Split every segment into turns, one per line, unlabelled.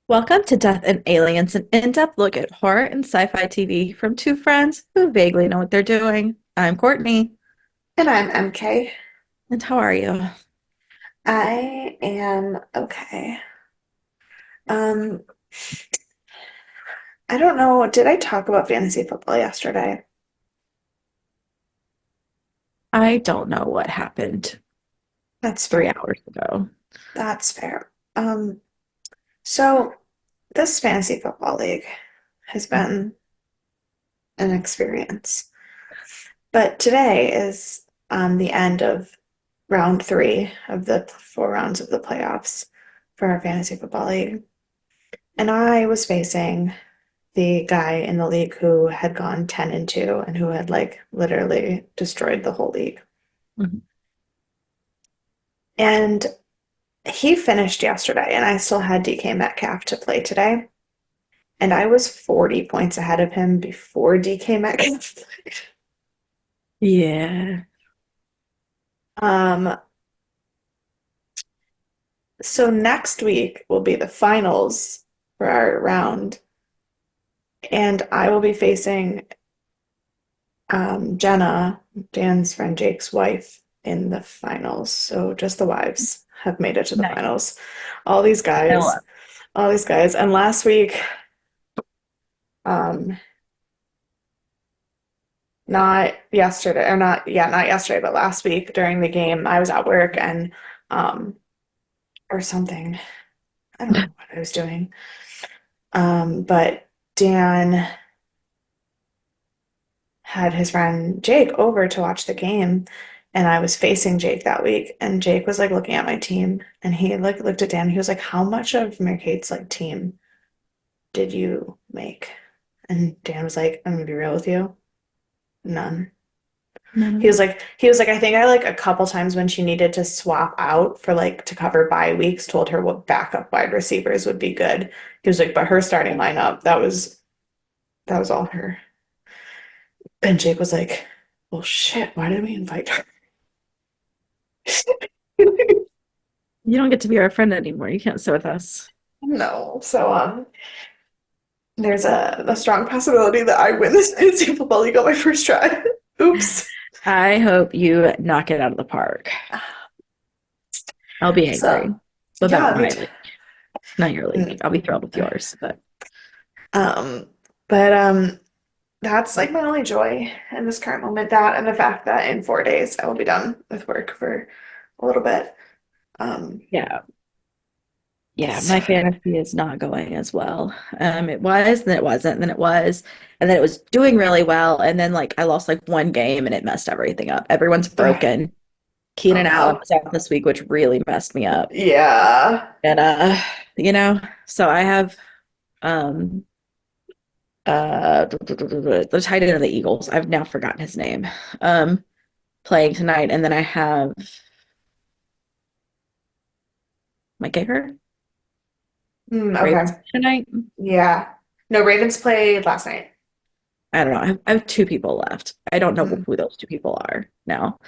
Welcome to Death and Aliens, an in-depth look at horror and sci-fi TV from two friends who vaguely know what they're doing. I'm Courtney,
And I'm MK.
and how are you?
I am okay. Um, I don't know. Did I talk about fantasy football yesterday?
I don't know what happened
That's
3 hours ago.
That's fair. So this fantasy football league has been an experience. But today is the end of round three of the four rounds of the playoffs for our fantasy football league. And I was facing the guy in the league who had gone 10-2 and who had like literally destroyed the whole league.
Mhm.
And he finished yesterday, and I still had DK Metcalf to play today. And I was 40 points ahead of him before DK Metcalf played.
Yeah.
Um, so next week will be the finals for our round, and I will be facing Jenna, Dan's friend Jake's wife, in the finals. So just the wives have made it to the
Nice.
finals. All these
I love.
guys, all these guys. And last week, um, not yesterday, or not, yeah, not yesterday, but last week during the game, I was at work and, um, or something. I don't know what I was doing. But Dan had his friend Jake over to watch the game, and I was facing Jake that week, and Jake was like looking at my team, and he like looked at Dan. He was like, "How much of Mercade's like team did you make?" And Dan was like, "I'm gonna be real with you, none."
None of
He was
it.
like, he was like, I think I like a couple times when she needed to swap out for like to cover bye weeks, told her what backup wide receivers would be good. He was like, but her starting lineup, that was all her. And Jake was like, well, shit, why did we invite her?
You don't get to be our friend anymore. You can't sit with us.
No. So there's a strong possibility that I win this fantasy football league on my first try. Oops.
I hope you knock it out of the park. I'll be
So
angry about
yeah,
my league, not your league. I'll be thrilled with yours, but
um, but that's like my only joy in this current moment. That and the fact that in 4 days I will be done with work for a little bit. Um,
yeah. Yeah,
so
my fantasy is not going as well. It was, then it wasn't, then it was, and then it was doing really well, and then like I lost like one game and it messed everything up. Everyone's broken.
oh
Keenan Allen
no.
was out this week, which really messed me up.
Yeah.
And you know, so I have um the tight end of the Eagles. I've now forgotten his name. Um playing tonight, and then I have my kicker, Ravens
Okay.
tonight.
Yeah. No, Ravens played last night.
I don't know. I have two people left. I don't know
Mm.
who those two people are now.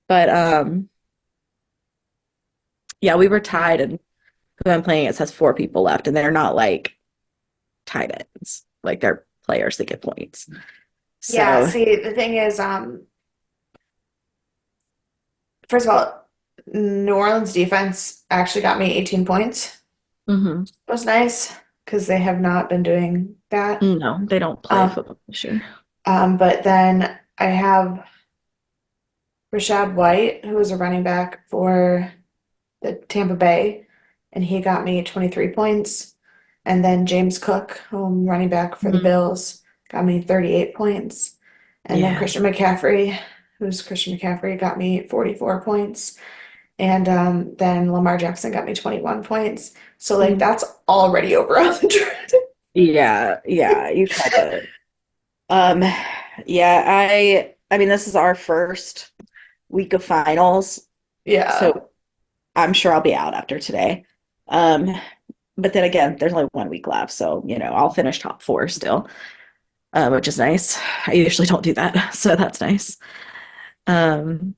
But yeah, we were tied, and who I'm playing it has four people left, and they're not like tight ends. Like they're players that get points.
Yeah,
So
see, the thing is, first of all, New Orleans defense actually got me 18 points.
mhm.
It was nice because they have not been doing that.
No, they don't play
Um,
football this year.
but then I have Rashad White, who is a running back for the Tampa Bay, and he got me 23 points. And then James Cook, running back for the
Mhm.
Bills, got me 38 points. And then
Yeah.
Christian McCaffrey, got me 44 points. And then Lamar Jackson got me 21 points. So like
Mm.
that's already over 100.
Yeah, yeah, you called it. Um, yeah, I mean this is our first week of finals,
Yeah.
so I'm sure I'll be out after today. Um, but then again, there's only 1 week left, so I'll finish top four still, which is nice. I usually don't do that, so that's nice. Um,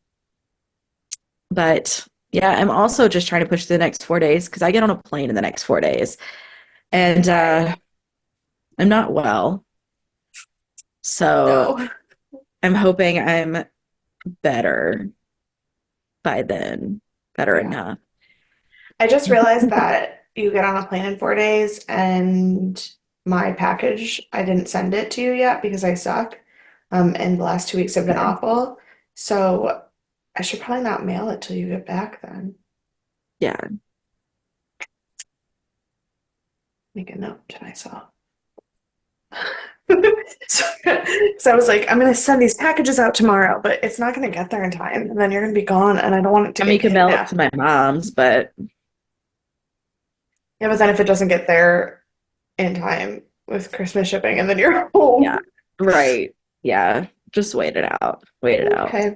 but yeah, I'm also just trying to push through the next 4 days because I get on a plane in the next 4 days. And I'm not well. So
No.
I'm hoping I'm better by then, better
Yeah.
enough.
I just realized that you get on a plane in 4 days and my package, I didn't send it to you yet because I suck. And the last 2 weeks have been
Okay.
awful. So I should probably not mail it till you get back then.
Yeah.
Make a note to myself. So I was like, I'm gonna send these packages out tomorrow, but it's not gonna get there in time, and then you're gonna be gone, and I don't want it to
I mean,
get
you can mail it to
kidnapped.
my mom's, but
Yeah, but then if it doesn't get there in time with Christmas shipping, and then you're home.
yeah. Right. Yeah. Just wait it out. Wait it out.
Okay.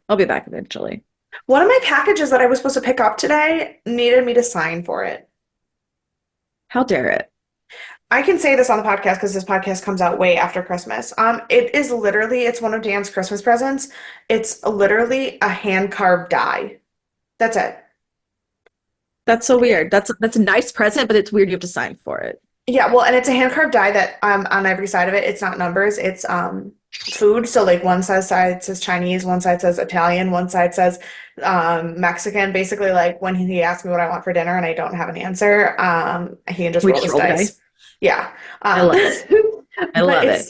I'll be back eventually.
One of my packages that I was supposed to pick up today needed me to sign for it.
How dare it?
I can say this on the podcast because this podcast comes out way after Christmas. It is literally, it's one of Dan's Christmas presents. It's literally a hand carved die. That's it.
That's so weird. That's a nice present, but it's weird you have to sign for it.
Yeah, well, and it's a hand carved die that on every side of it, it's not numbers, it's food. So like side says Chinese, one side says Italian, one side says Mexican. Basically, like when he asks me what I want for dinner and I don't have an answer, he can just
We
roll
just
his
roll the
dice.
dice.
Yeah.
I love it. I
But
love it.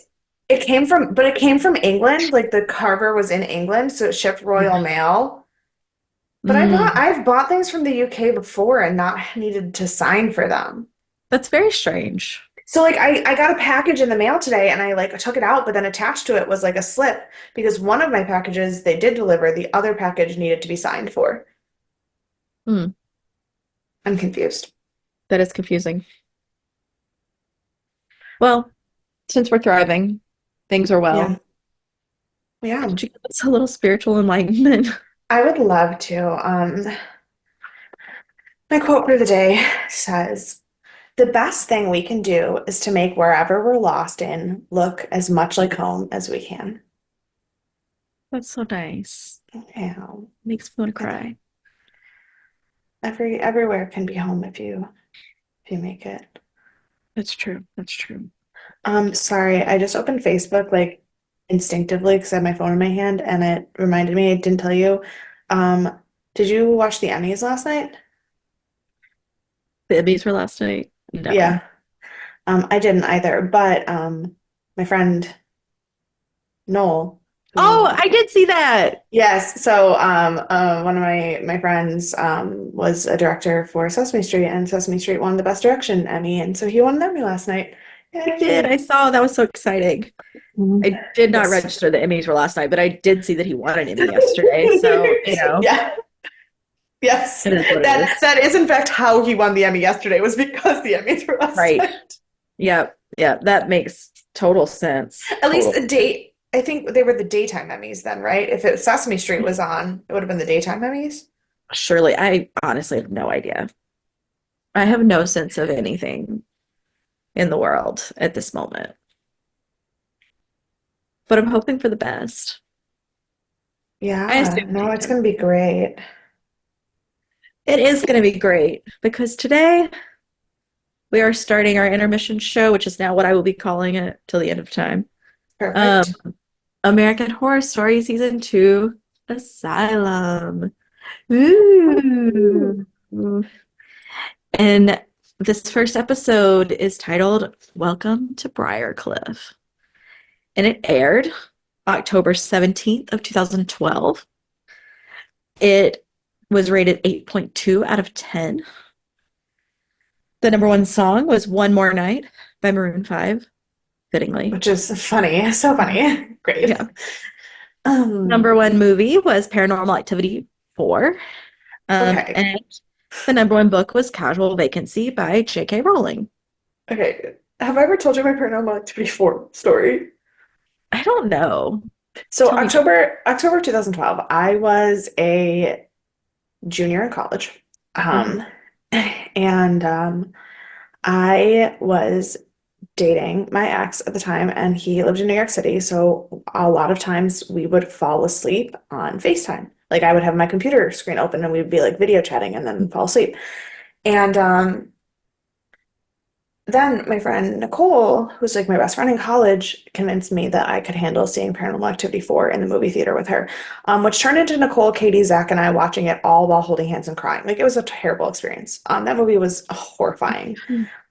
it came from England. Like the carver was in England, so it shipped Royal Mail. But
Mm,
I've bought things from the UK before and not needed to sign for them.
that's very strange.
So like I got a package in the mail today and I like took it out, but then attached to it was like a slip because one of my packages they did deliver, the other package needed to be signed for.
Hmm,
I'm confused.
that is confusing. Well, since we're thriving, things are
Yeah.
well.
Yeah.
Could you give us a little spiritual enlightenment?
I would love to. My quote for the day says, "The best thing we can do is to make wherever we're lost in look as much like home as we can."
That's so nice.
Yeah.
Makes me want to
I know.
cry.
Everywhere can be home if you make it.
That's true. That's true.
Sorry, I just opened Facebook like instinctively because I had my phone in my hand and it reminded me I didn't tell you. Um, did you watch the Emmys last night?
The Emmys were last night. No.
Yeah. I didn't either, but my friend Noel,
Oh,
who
I did see that.
yes, so one of my friends was a director for Sesame Street and Sesame Street won the Best Direction Emmy and so he won an Emmy last night.
I did.
Yay.
I saw that was so exciting.
Mhm.
I did not
Yes.
register the Emmys were last night, but I did see that he won an Emmy yesterday. So,
Yeah. Yes,
it is what it is.
that is in fact how he won the Emmy yesterday was because the Emmys were last
Right.
night.
Yep. Yeah, that makes total sense.
At least
Total.
the date, I think they were the daytime Emmys then, right? If it Sesame Street was on, it would have been the daytime Emmys.
Surely, I honestly have no idea. I have no sense of anything in the world at this moment, but I'm hoping for the best. I
Yeah,
assume
no,
they
it's
do.
gonna be great.
It is going to be great because today we are starting our intermission show, which is now what I will be calling it till the end of time. Um,
Perfect.
American Horror Story Season 2, Asylum. Ooh. And this first episode is titled Welcome to Briarcliff. And it aired October 17th of 2012. It was rated 8.2 out of 10. The number one song was One More Night by Maroon 5, fittingly.
Which is funny, so funny. Great.
Yeah.
Um,
Number one movie was Paranormal Activity 4.
okay.
And the number one book was Casual Vacancy by J.K. Rowling.
Okay. Have I ever told you my paranormal activity 4 story?
I don't know.
So
Tell me more.
October 2012, I was a junior in college.
Mhm.
Um, and I was dating my ex at the time, and he lived in New York City. So a lot of times we would fall asleep on FaceTime. Like I would have my computer screen open and we'd be like video chatting and then fall asleep. And then my friend Nicole, who's like my best friend in college, convinced me that I could handle seeing Paranormal Activity 4 in the movie theater with her, which turned into Nicole, Katie, Zach, and I watching it all while holding hands and crying. Like it was a terrible experience. That movie was horrifying.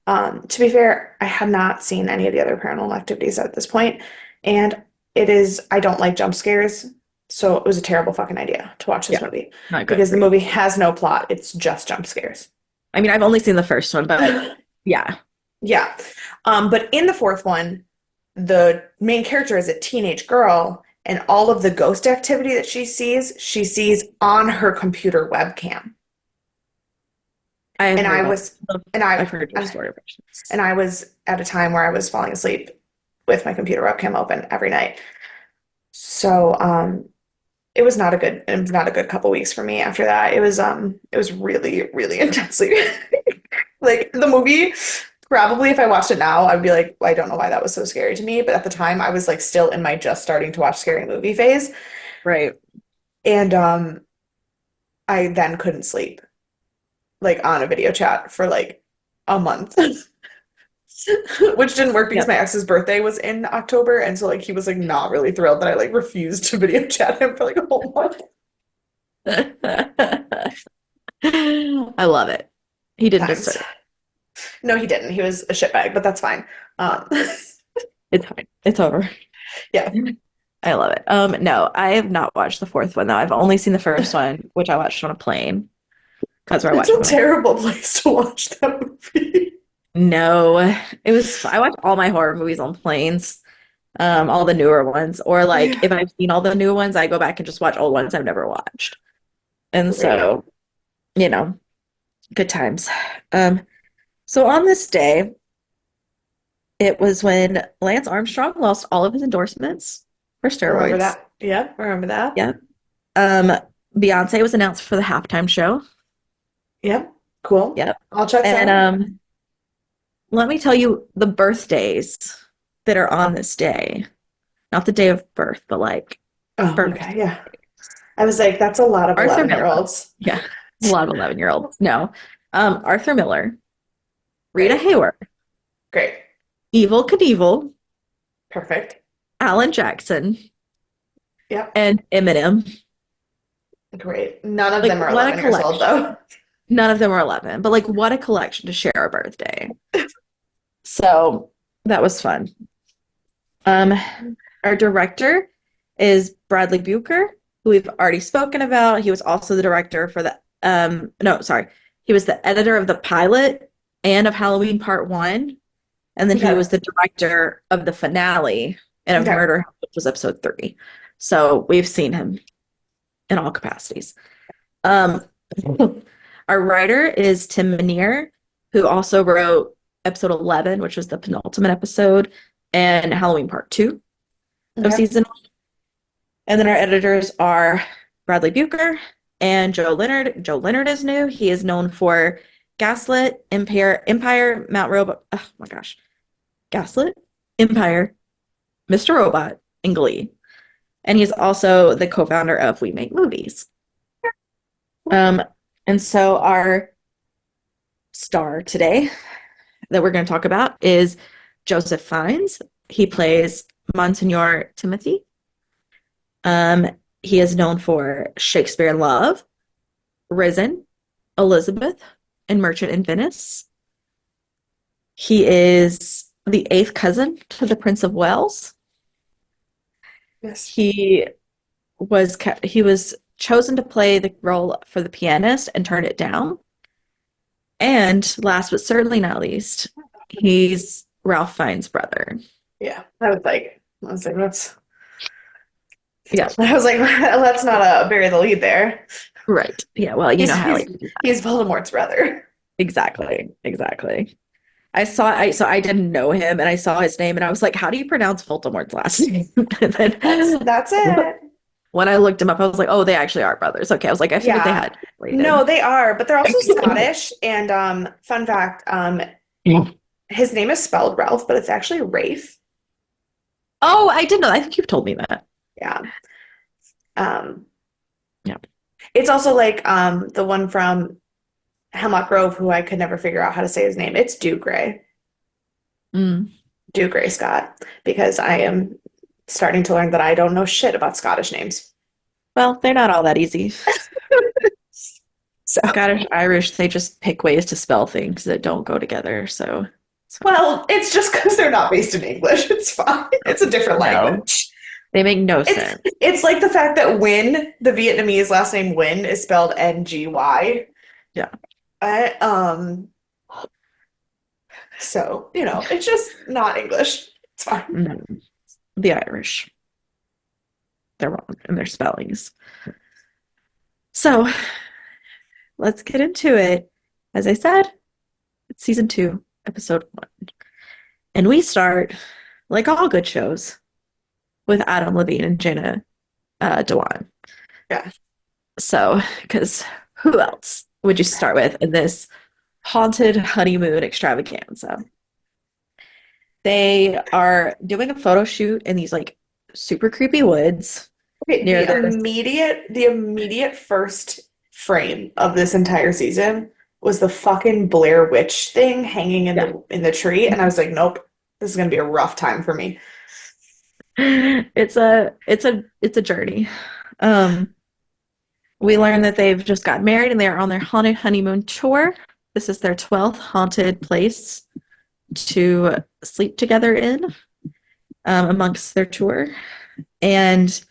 To be fair, I had not seen any of the other Paranormal Activities at this point, and I don't like jump scares, so it was a terrible fucking idea to watch this
Yeah,
movie
not good
because
for
the
you.
movie has no plot. It's just jump scares.
I mean, I've only seen the first one, but yeah.
Yeah. But in the fourth one, the main character is a teenage girl, and all of the ghost activity that she sees on her computer webcam.
I have
And I
heard all
was, and I,
I've heard your
and
story versions.
I was at a time where I was falling asleep with my computer webcam open every night. So, it was not a good couple weeks for me after that. It was really, really intensely like the movie. Probably if I watched it now, I'd be like, I don't know why that was so scary to me. But at the time, I was like still in my just starting to watch scary movie phase.
Right.
And I then couldn't sleep like on a video chat for like a month. Which didn't work because
Yep.
my ex's birthday was in October. And so like he was like not really thrilled that I like refused to video chat him for like a whole month.
I love it. He didn't
Times.
deserve it.
No, he didn't. He was a shitbag, but that's fine. Um,
It's fine. It's over.
yeah.
I love it. No, I have not watched the fourth one though. I've only seen the first one, which I watched on a plane. That's where I
It's
watched
a
it when I.
terrible place to watch that movie.
No, it was. I watch all my horror movies on planes, all the newer ones, or like
Yeah.
if I've seen all the new ones, I go back and just watch old ones I've never watched. And
Great.
so, you know, good times. Um, so on this day, it was when Lance Armstrong lost all of his endorsements for
Remember
steroids.
that? Yeah, remember that?
Yeah. Um, Beyonce was announced for the halftime show.
Yep. Cool.
Yep.
All checks
And
out.
let me tell you the birthdays that are on this day. Not the day of birth, but like
Oh,
birth.
okay. Yeah. I was like, that's a lot of
Arthur
11 year
Miller.
olds.
Yeah. A lot of 11-year-olds. No. Arthur Miller, Rita
Great.
Hayworth,
Great.
Evil Knievel,
Perfect.
Alan Jackson,
Yep.
and Eminem.
Great. None of
Like,
them are
what a
11 years old,
collection.
though.
None of them were 11, but like, what a collection to share a birthday. So that was fun. Um, our director is Bradley Bucher, who we've already spoken about. He was also the director for the no, sorry. He was the editor of the pilot and of Halloween Part 1, and then he
Okay.
was the director of the finale and of
Okay.
Murder House, which was episode 3. So we've seen him in all capacities. Um, our writer is Tim Minear, who also wrote episode 11, which was the penultimate episode, and Halloween Part 2 of
Okay.
season 1. And then our editors are Bradley Bucher and Joe Leonard. Joe Leonard is new. He is known for Gaslit, Empire, Mount Robot. Oh my gosh. Gaslit, Empire, Mr. Robot, and Glee. And he's also the co-founder of We Make Movies. Um, and so our star today that we're going to talk about is Joseph Fiennes. He plays Monsignor Timothy. He is known for Shakespeare in Love, Risen, Elizabeth, and Merchant in Venice. He is the eighth cousin to the Prince of Wales.
Yes.
He was chosen to play the role for the pianist and turned it down. And last but certainly not least, he's Ralph Fiennes' brother.
Yeah. I was like, let's,
Yeah,
I was like, let's not bury the lead there.
right. Yeah, well, you know
He's
how I
he's
like to do that.
he's Voldemort's brother.
Exactly, exactly. I didn't know him and I saw his name and I was like, how do you pronounce Voldemort's last name? And then
That's it.
when I looked him up, I was like, oh, they actually are brothers. Okay, I was like, I figured they
Yeah.
had to be
No,
related.
they are, but they're also Scottish. And fun fact,
Yeah.
his name is spelled Ralph, but it's actually Rafe.
Oh, I did know. I think you've told me that.
Yeah. Um,
Yeah.
it's also like the one from Hemlock Grove, who I could never figure out how to say his name. It's Dougray.
Mm.
Dougray Scott, because I am starting to learn that I don't know shit about Scottish names.
Well, they're not all that easy.
So,
Scottish, Irish, they just pick ways to spell things that don't go together. So it's fine.
well, it's just because they're not based in English. It's fine. It's a different
No,
language.
they make no
It's
sense.
it's like the fact that Nguyen, the Vietnamese last name Nguyen, is spelled Ngy.
Yeah.
I, so, it's just not English. It's fine.
No. The Irish, they're wrong in their spellings. So let's get into it. As I said, it's season two, episode one. And we start, like all good shows, with Adam Levine and Jenna Dewan.
Yeah.
So, because who else would you start with in this haunted honeymoon extravaganza? They are doing a photo shoot in these like super creepy woods
Okay,
near this.
the immediate first frame of this entire season was the fucking Blair Witch thing hanging in
Yeah.
the tree, and I was like, nope, this is gonna be a rough time for me.
It's a journey. Um, we learn that they've just got married and they are on their haunted honeymoon tour. This is their 12th haunted place to sleep together in amongst their tour. And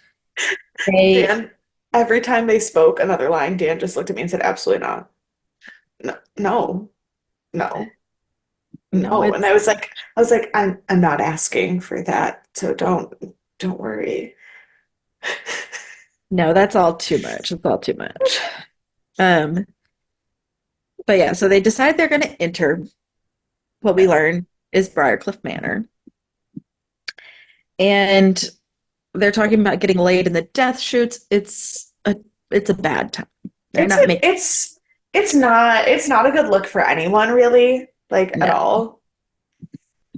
they,
Dan, every time they spoke another line, Dan just looked at me and said, absolutely not. No, no, no,
no,
no. And
it's
I was like, I'm not asking for that, so don't worry.
no, that's all too much. It's all too much. Um, but yeah, so they decide they're going to enter what we learn is Briarcliff Manor. And they're talking about getting laid in the death shoots. It's a bad time. They're
It's
not
a,
making
it's not a good look for anyone really, like at
no,
all.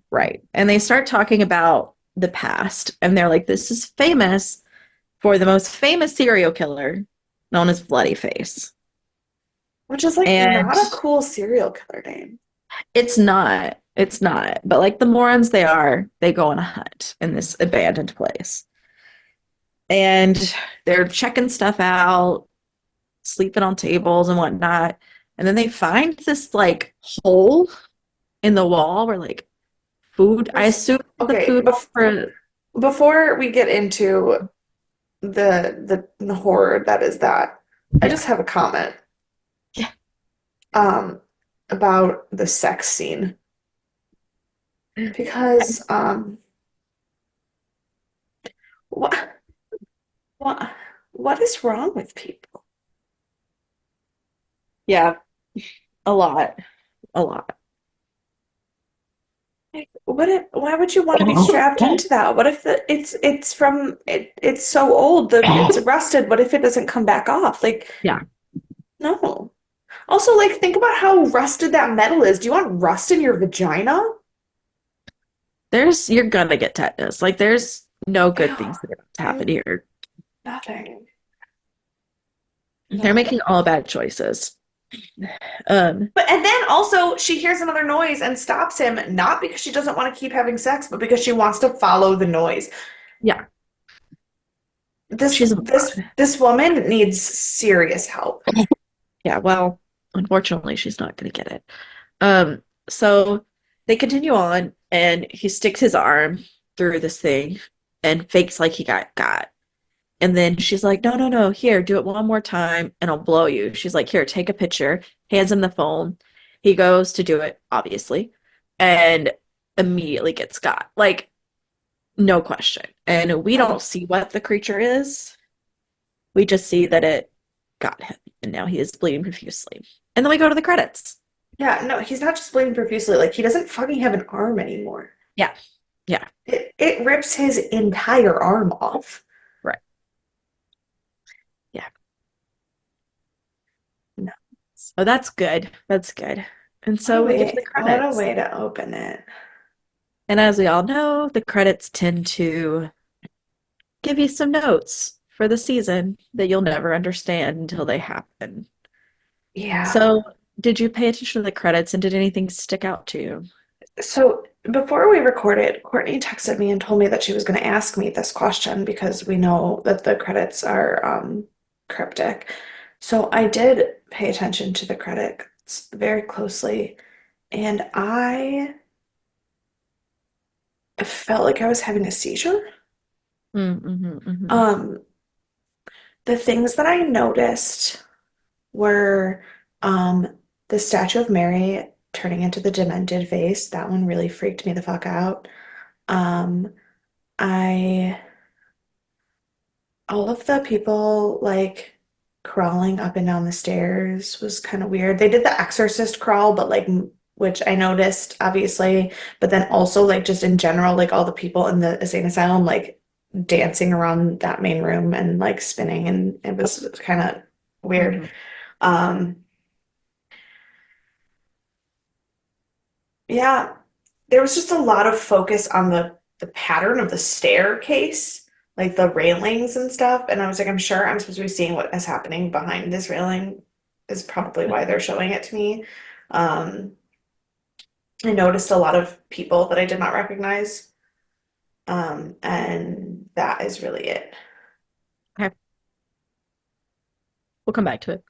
right. And they start talking about the past, and they're like, this is famous for the most famous serial killer known as Bloody Face.
Which is like
And
not a cool serial killer name.
it's not. But like the morons they are, they go on a hunt in this abandoned place. And they're checking stuff out, sleeping on tables and whatnot. And then they find this like hole in the wall where like food, I assume the
Okay,
food for,
before we get into the horror that is that, I
yeah,
just have a comment
yeah,
um about the sex scene because what what what is wrong with people?
yeah, a lot, a lot.
Like, why would you want to be strapped into that? What if it's so old that it's rusted? What if it doesn't come back off? Like,
Yeah,
no. Also, like, think about how rusted that metal is. Do you want rust in your vagina?
you're gonna get tetanus. Like there's no good
Ew,
things that are about to happen here.
nothing.
They're
No.
making all bad choices. Um,
But and then also she hears another noise and stops him, not because she doesn't want to keep having sex, but because she wants to follow the noise.
yeah,
This
she's a
this
moron.
this woman needs serious help.
Yeah, well, unfortunately, she's not gonna get it. So they continue on, and he sticks his arm through this thing and fakes like he got. And then she's like, no, no, no, here, do it one more time and I'll blow you. She's like, here, take a picture, hands him the phone. He goes to do it, obviously, and immediately gets got. Like, no question. And we don't see what the creature is. We just see that it got him. And now he is bleeding profusely. And then we go to the credits.
Yeah, no, he's not just bleeding profusely. Like he doesn't fucking have an arm anymore.
Yeah. Yeah.
It rips his entire arm off.
Right. Yeah.
No.
So that's good. That's good. And so we get to the
What a
credits.
way to open it.
And as we all know, the credits tend to give you some notes for the season that you'll never understand until they happen.
Yeah.
So Did you pay attention to the credits and did anything stick out to you?
So before we recorded, Courtney texted me and told me that she was going to ask me this question because we know that the credits are cryptic. So I did pay attention to the credits very closely, and I felt like I was having a seizure.
Mm-hmm, mm-hmm.
Um, the things that I noticed were the statue of Mary turning into the demented vase. That one really freaked me the fuck out. Um, I all of the people like crawling up and down the stairs was kind of weird. They did the Exorcist crawl, but like which I noticed obviously, but then also like just in general, like all the people in the insane asylum like dancing around that main room and like spinning, and it was kind of weird.
Mm-hmm.
Um, yeah, there was just a lot of focus on the pattern of the staircase, like the railings and stuff. And I was like, I'm sure I'm supposed to be seeing what is happening behind this railing is probably why they're showing it to me. Um, I noticed a lot of people that I did not recognize. And that is really it.
Okay, we'll come back to it.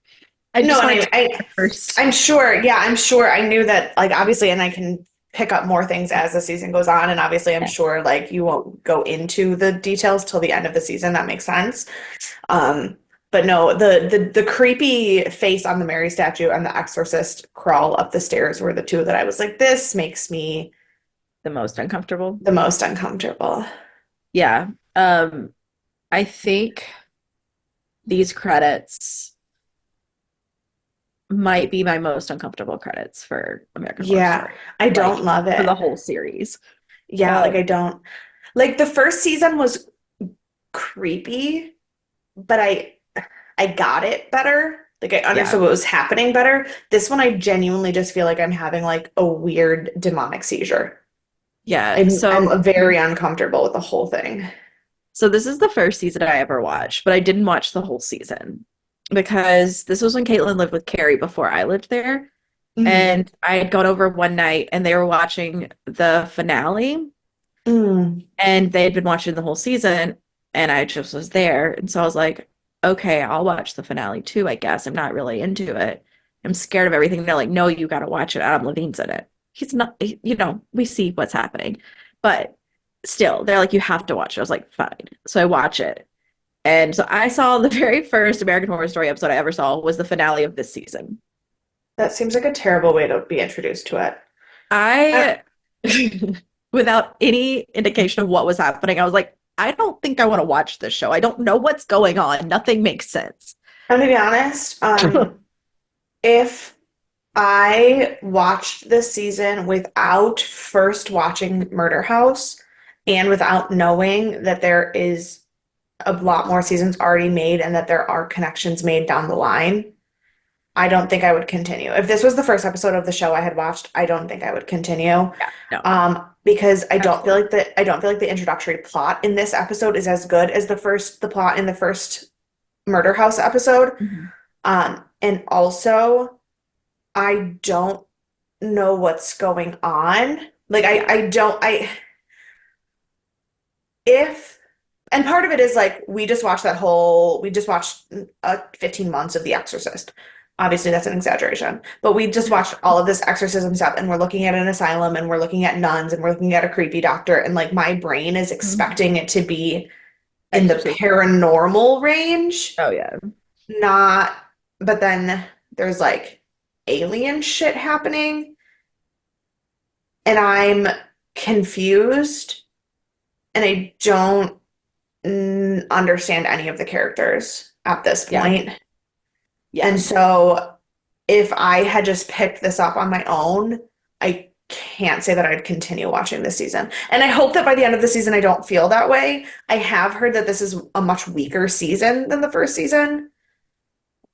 I
No,
just
and
wanted to first.
I'm sure, yeah, I'm sure I knew that, like, obviously, and I can pick up more things as the season goes on, and obviously, I'm
Yeah.
sure, like, you won't go into the details till the end of the season. That makes sense. Um, but no, the creepy face on the Mary statue and the Exorcist crawl up the stairs were the two that I was like, this makes me
The most uncomfortable.
the most uncomfortable.
Yeah. I think these credits might be my most uncomfortable credits for American Horror
Yeah,
Story,
I don't
like
love
for
it.
the whole series.
Yeah, like,
Um,
I don't. Like, the first season was creepy, but I got it better. Like I
yeah,
understood what was happening better. This one I genuinely just feel like I'm having like a weird demonic seizure.
yeah.
I'm very uncomfortable with the whole thing.
So this is the first season I ever watched, but I didn't watch the whole season because this was when Caitlin lived with Carrie before I lived there.
Mm.
And I had gone over one night and they were watching the finale
Mm.
and they had been watching the whole season and I just was there. And so I was like, okay, I'll watch the finale too, I guess. I'm not really into it. I'm scared of everything. They're like, no, you got to watch it. Adam Levine's in it. He's not, we see what's happening. But still, they're like, you have to watch it. I was like, fine. So I watch it. And so I saw the very first American Horror Story episode I ever saw was the finale of this season.
That seems like a terrible way to be introduced to it. I,
I, without any indication of what was happening, I was like, I don't think I want to watch this show. I don't know what's going on. Nothing makes sense.
I'm gonna be honest. If I watched this season without first watching Murder House and without knowing that there is a lot more seasons already made and that there are connections made down the line, I don't think I would continue. If this was the first episode of the show I had watched, I don't think I would continue.
Yeah, no,
Because
absolutely.
I don't feel like the introductory plot in this episode is as good as the plot in the first Murder House episode.
Mhm.
And also I don't know what's going on. Like
Yeah.
I don't I if and part of it is like we just watched 15 months of The Exorcist. Obviously that's an exaggeration, but we just watched all of this exorcism stuff and we're looking at an asylum and we're looking at nuns and we're looking at a creepy doctor, and like my brain is
Mhm.
expecting it to be in the
Exorcist.
paranormal range,
Oh yeah.
not, but then there's like alien shit happening and I'm confused and I don't understand any of the characters at this
Yeah.
point.
Yeah.
And so if I had just picked this up on my own, I can't say that I'd continue watching this season. And I hope that by the end of the season, I don't feel that way. I have heard that this is a much weaker season than the first season.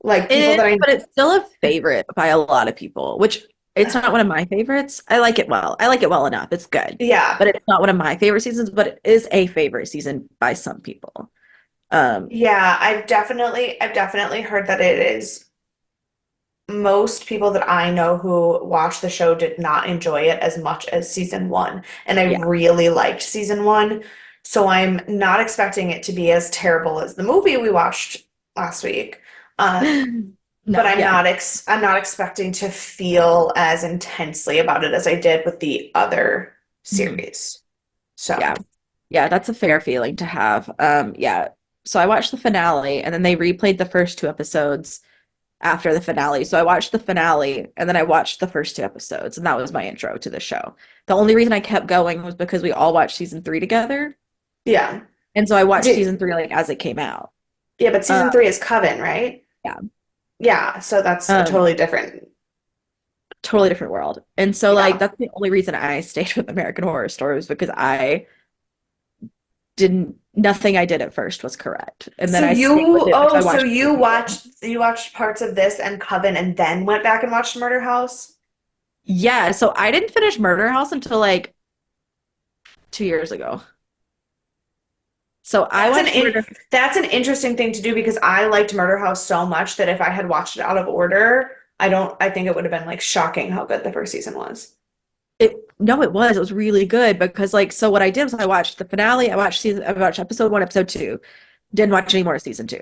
Like people
It
that
is,
I,
but it's still a favorite by a lot of people, which it's not one of my favorites. I like it well. I like it well enough. It's good.
yeah,
But it's not one of my favorite seasons, but it is a favorite season by some people. Um,
yeah, I've definitely heard that it is most people that I know who watched the show did not enjoy it as much as season one. And I
Yeah.
really liked season one. So I'm not expecting it to be as terrible as the movie we watched last week. But
No, yeah.
I'm not expecting to feel as intensely about it as I did with the other
Mhm.
series. So,
Yeah. Yeah, that's a fair feeling to have. Yeah. So I watched the finale and then they replayed the first two episodes after the finale. So I watched the finale and then I watched the first two episodes and that was my intro to the show. The only reason I kept going was because we all watched season three together.
yeah.
And so I watched
Did,
season three like as it came out.
yeah, but
Um,
season three is Coven, right?
yeah.
Yeah, so that's a
Um,
totally different.
totally different world. And so like
Yeah.
that's the only reason I stayed with American Horror Story was because I didn't nothing I did at first was correct. And then I stayed with it because I
So
watched other people.
you watched parts of this and Coven and then went back and watched Murder House?
Yeah, so I didn't finish Murder House until like 2 years ago. So I
That's an
watched
in
Murder.
that's an interesting thing to do because I liked Murder House so much that if I had watched it out of order, I think it would have been like shocking how good the first season was.
No, it was. It was really good because like so what I did was I watched the finale, I watched episode one, episode two, didn't watch any more of season two.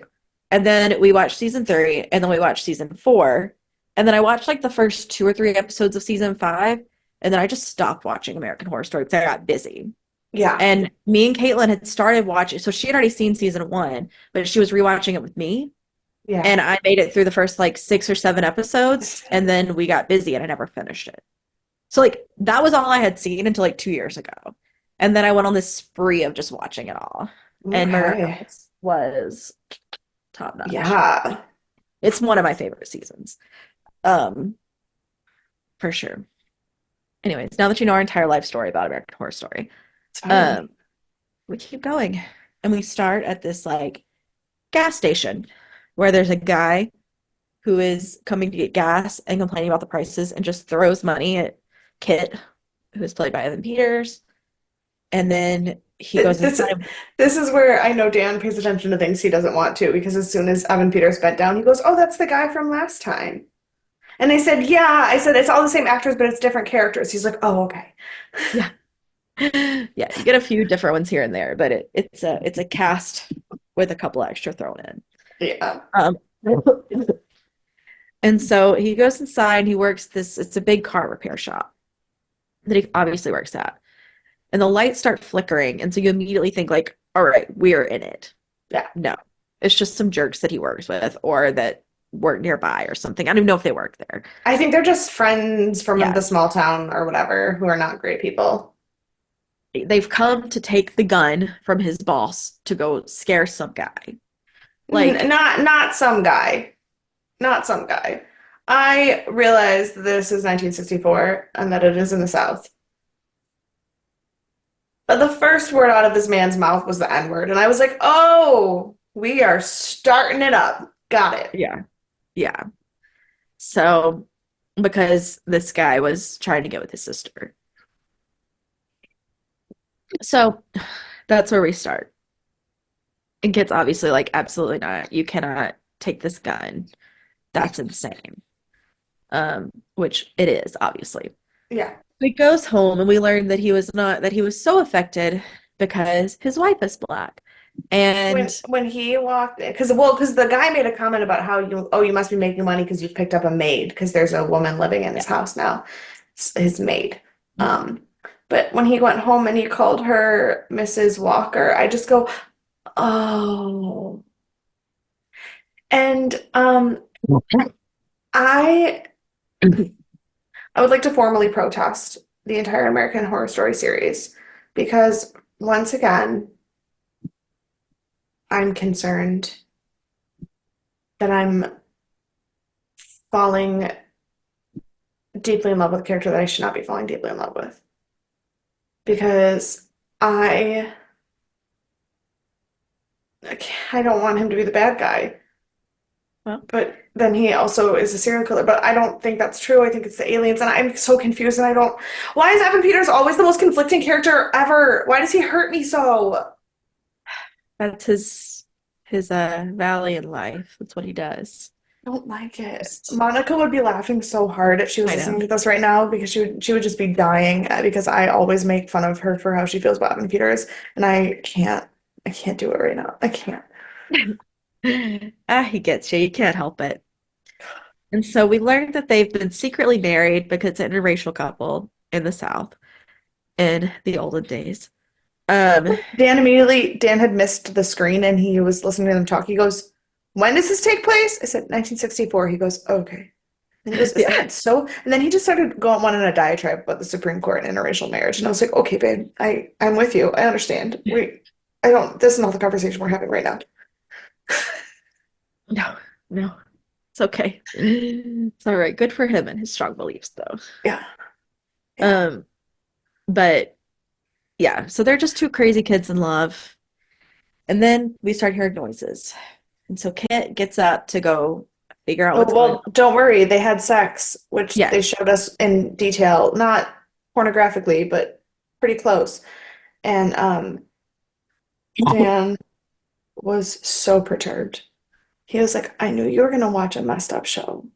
And then we watched season three, and then we watched season four. And then I watched like the first two or three episodes of season five, and then I just stopped watching American Horror Story because I got busy.
Yeah.
And me and Caitlin had started watching, so she had already seen season one, but she was rewatching it with me.
Yeah.
And I made it through the first like six or seven episodes, and then we got busy and I never finished it. So like that was all I had seen until like 2 years ago. And then I went on this spree of just watching it all. And Murder
Okay.
House was top notch.
Yeah.
It's one of my favorite seasons. Um, for sure. Anyways, now that you know our entire life story about American Horror Story,
Sorry.
um, we keep going. And we start at this like gas station where there's a guy who is coming to get gas and complaining about the prices and just throws money at Kit, who is played by Evan Peters. And then he goes
This
inside.
this is where I know Dan pays attention to things he doesn't want to because as soon as Evan Peters bent down, he goes, "Oh, that's the guy from last time." And I said, "Yeah." I said, "It's all the same actors, but it's different characters." He's like, "Oh, okay."
Yeah. Yeah, you get a few different ones here and there, but it's a cast with a couple extra thrown in.
Yeah.
Um, and so he goes inside, he works this, it's a big car repair shop that he obviously works at. And the lights start flickering, and so you immediately think like, all right, we're in it.
Yeah.
No. It's just some jerks that he works with or that work nearby or something. I don't even know if they work there.
I think they're just friends from
Yeah.
the small town or whatever who are not great people.
They've come to take the gun from his boss to go scare some guy. Like,
Not some guy. Not some guy. I realized this is 1964 and that it is in the South. But the first word out of this man's mouth was the N-word, and I was like, "Oh, we are starting it up." Got it.
yeah. Yeah. So, because this guy was trying to get with his sister. So, that's where we start. And Kit's obviously like, absolutely not. You cannot take this gun. That's insane. Which it is, obviously.
Yeah.
He goes home and we learn that he was not, that he was so affected because his wife is black. And
When he walked, because the guy made a comment about how you must be making money because you've picked up a maid because there's a woman living in his
yeah.
house now. It's his maid. Um, but when he went home and he called her Mrs. Walker, I just go, "Oh." And I I would like to formally protest the entire American Horror Story series because once again, I'm concerned that I'm falling deeply in love with a character that I should not be falling deeply in love with. Because I I don't want him to be the bad guy.
Well,
But then he also is a serial killer. But I don't think that's true. I think it's the aliens, and I'm so confused. And I don't. Why is Evan Peters always the most conflicting character ever? Why does he hurt me so?
that's his valley in life. That's what he does.
don't like it.
Just,
Monica would be laughing so hard if she was
I
listening
know.
to this right now because she would just be dying because I always make fun of her for how she feels about Evan Peters, and I can't do it right now. I can't.
He gets you. You can't help it. And so we learned that they've been secretly married because it's an interracial couple in the South in the olden days. Um,
Dan had missed the screen and he was listening to them talk. He goes, "When does this take place?" I said 1964. He goes, "Okay." And he goes, "Isn't
yeah.
that so?" And then he just started going on in a diatribe about the Supreme Court and interracial marriage. And I was like, "Okay, babe, I'm with you. I understand. I don't, this is not the conversation we're having right now."
No, no, it's okay. It's all right. Good for him and his strong beliefs, though.
Yeah, yeah.
Um, but yeah, so they're just two crazy kids in love. And then we start hearing noises. And so Kit gets up to go figure out
Oh,
what's going
well,
on.
don't worry. They had sex, which they
Yes.
showed us in detail, not pornographically, but pretty close. And Dan was so perturbed. He was like, "I knew you were gonna watch a messed up show,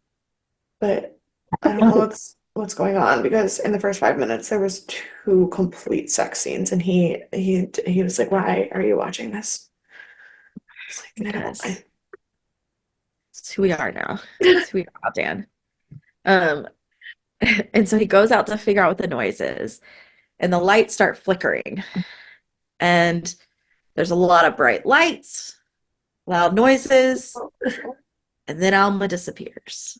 but I don't know what's going on because in the first 5 minutes there was two complete sex scenes, and he was like, "Why are you watching this?" I was like, "I don't,
Because it's who we are now. It's who we are, Dan. Um, and so he goes out to figure out what the noise is, and the lights start flickering. And there's a lot of bright lights, loud noises, and then Alma disappears.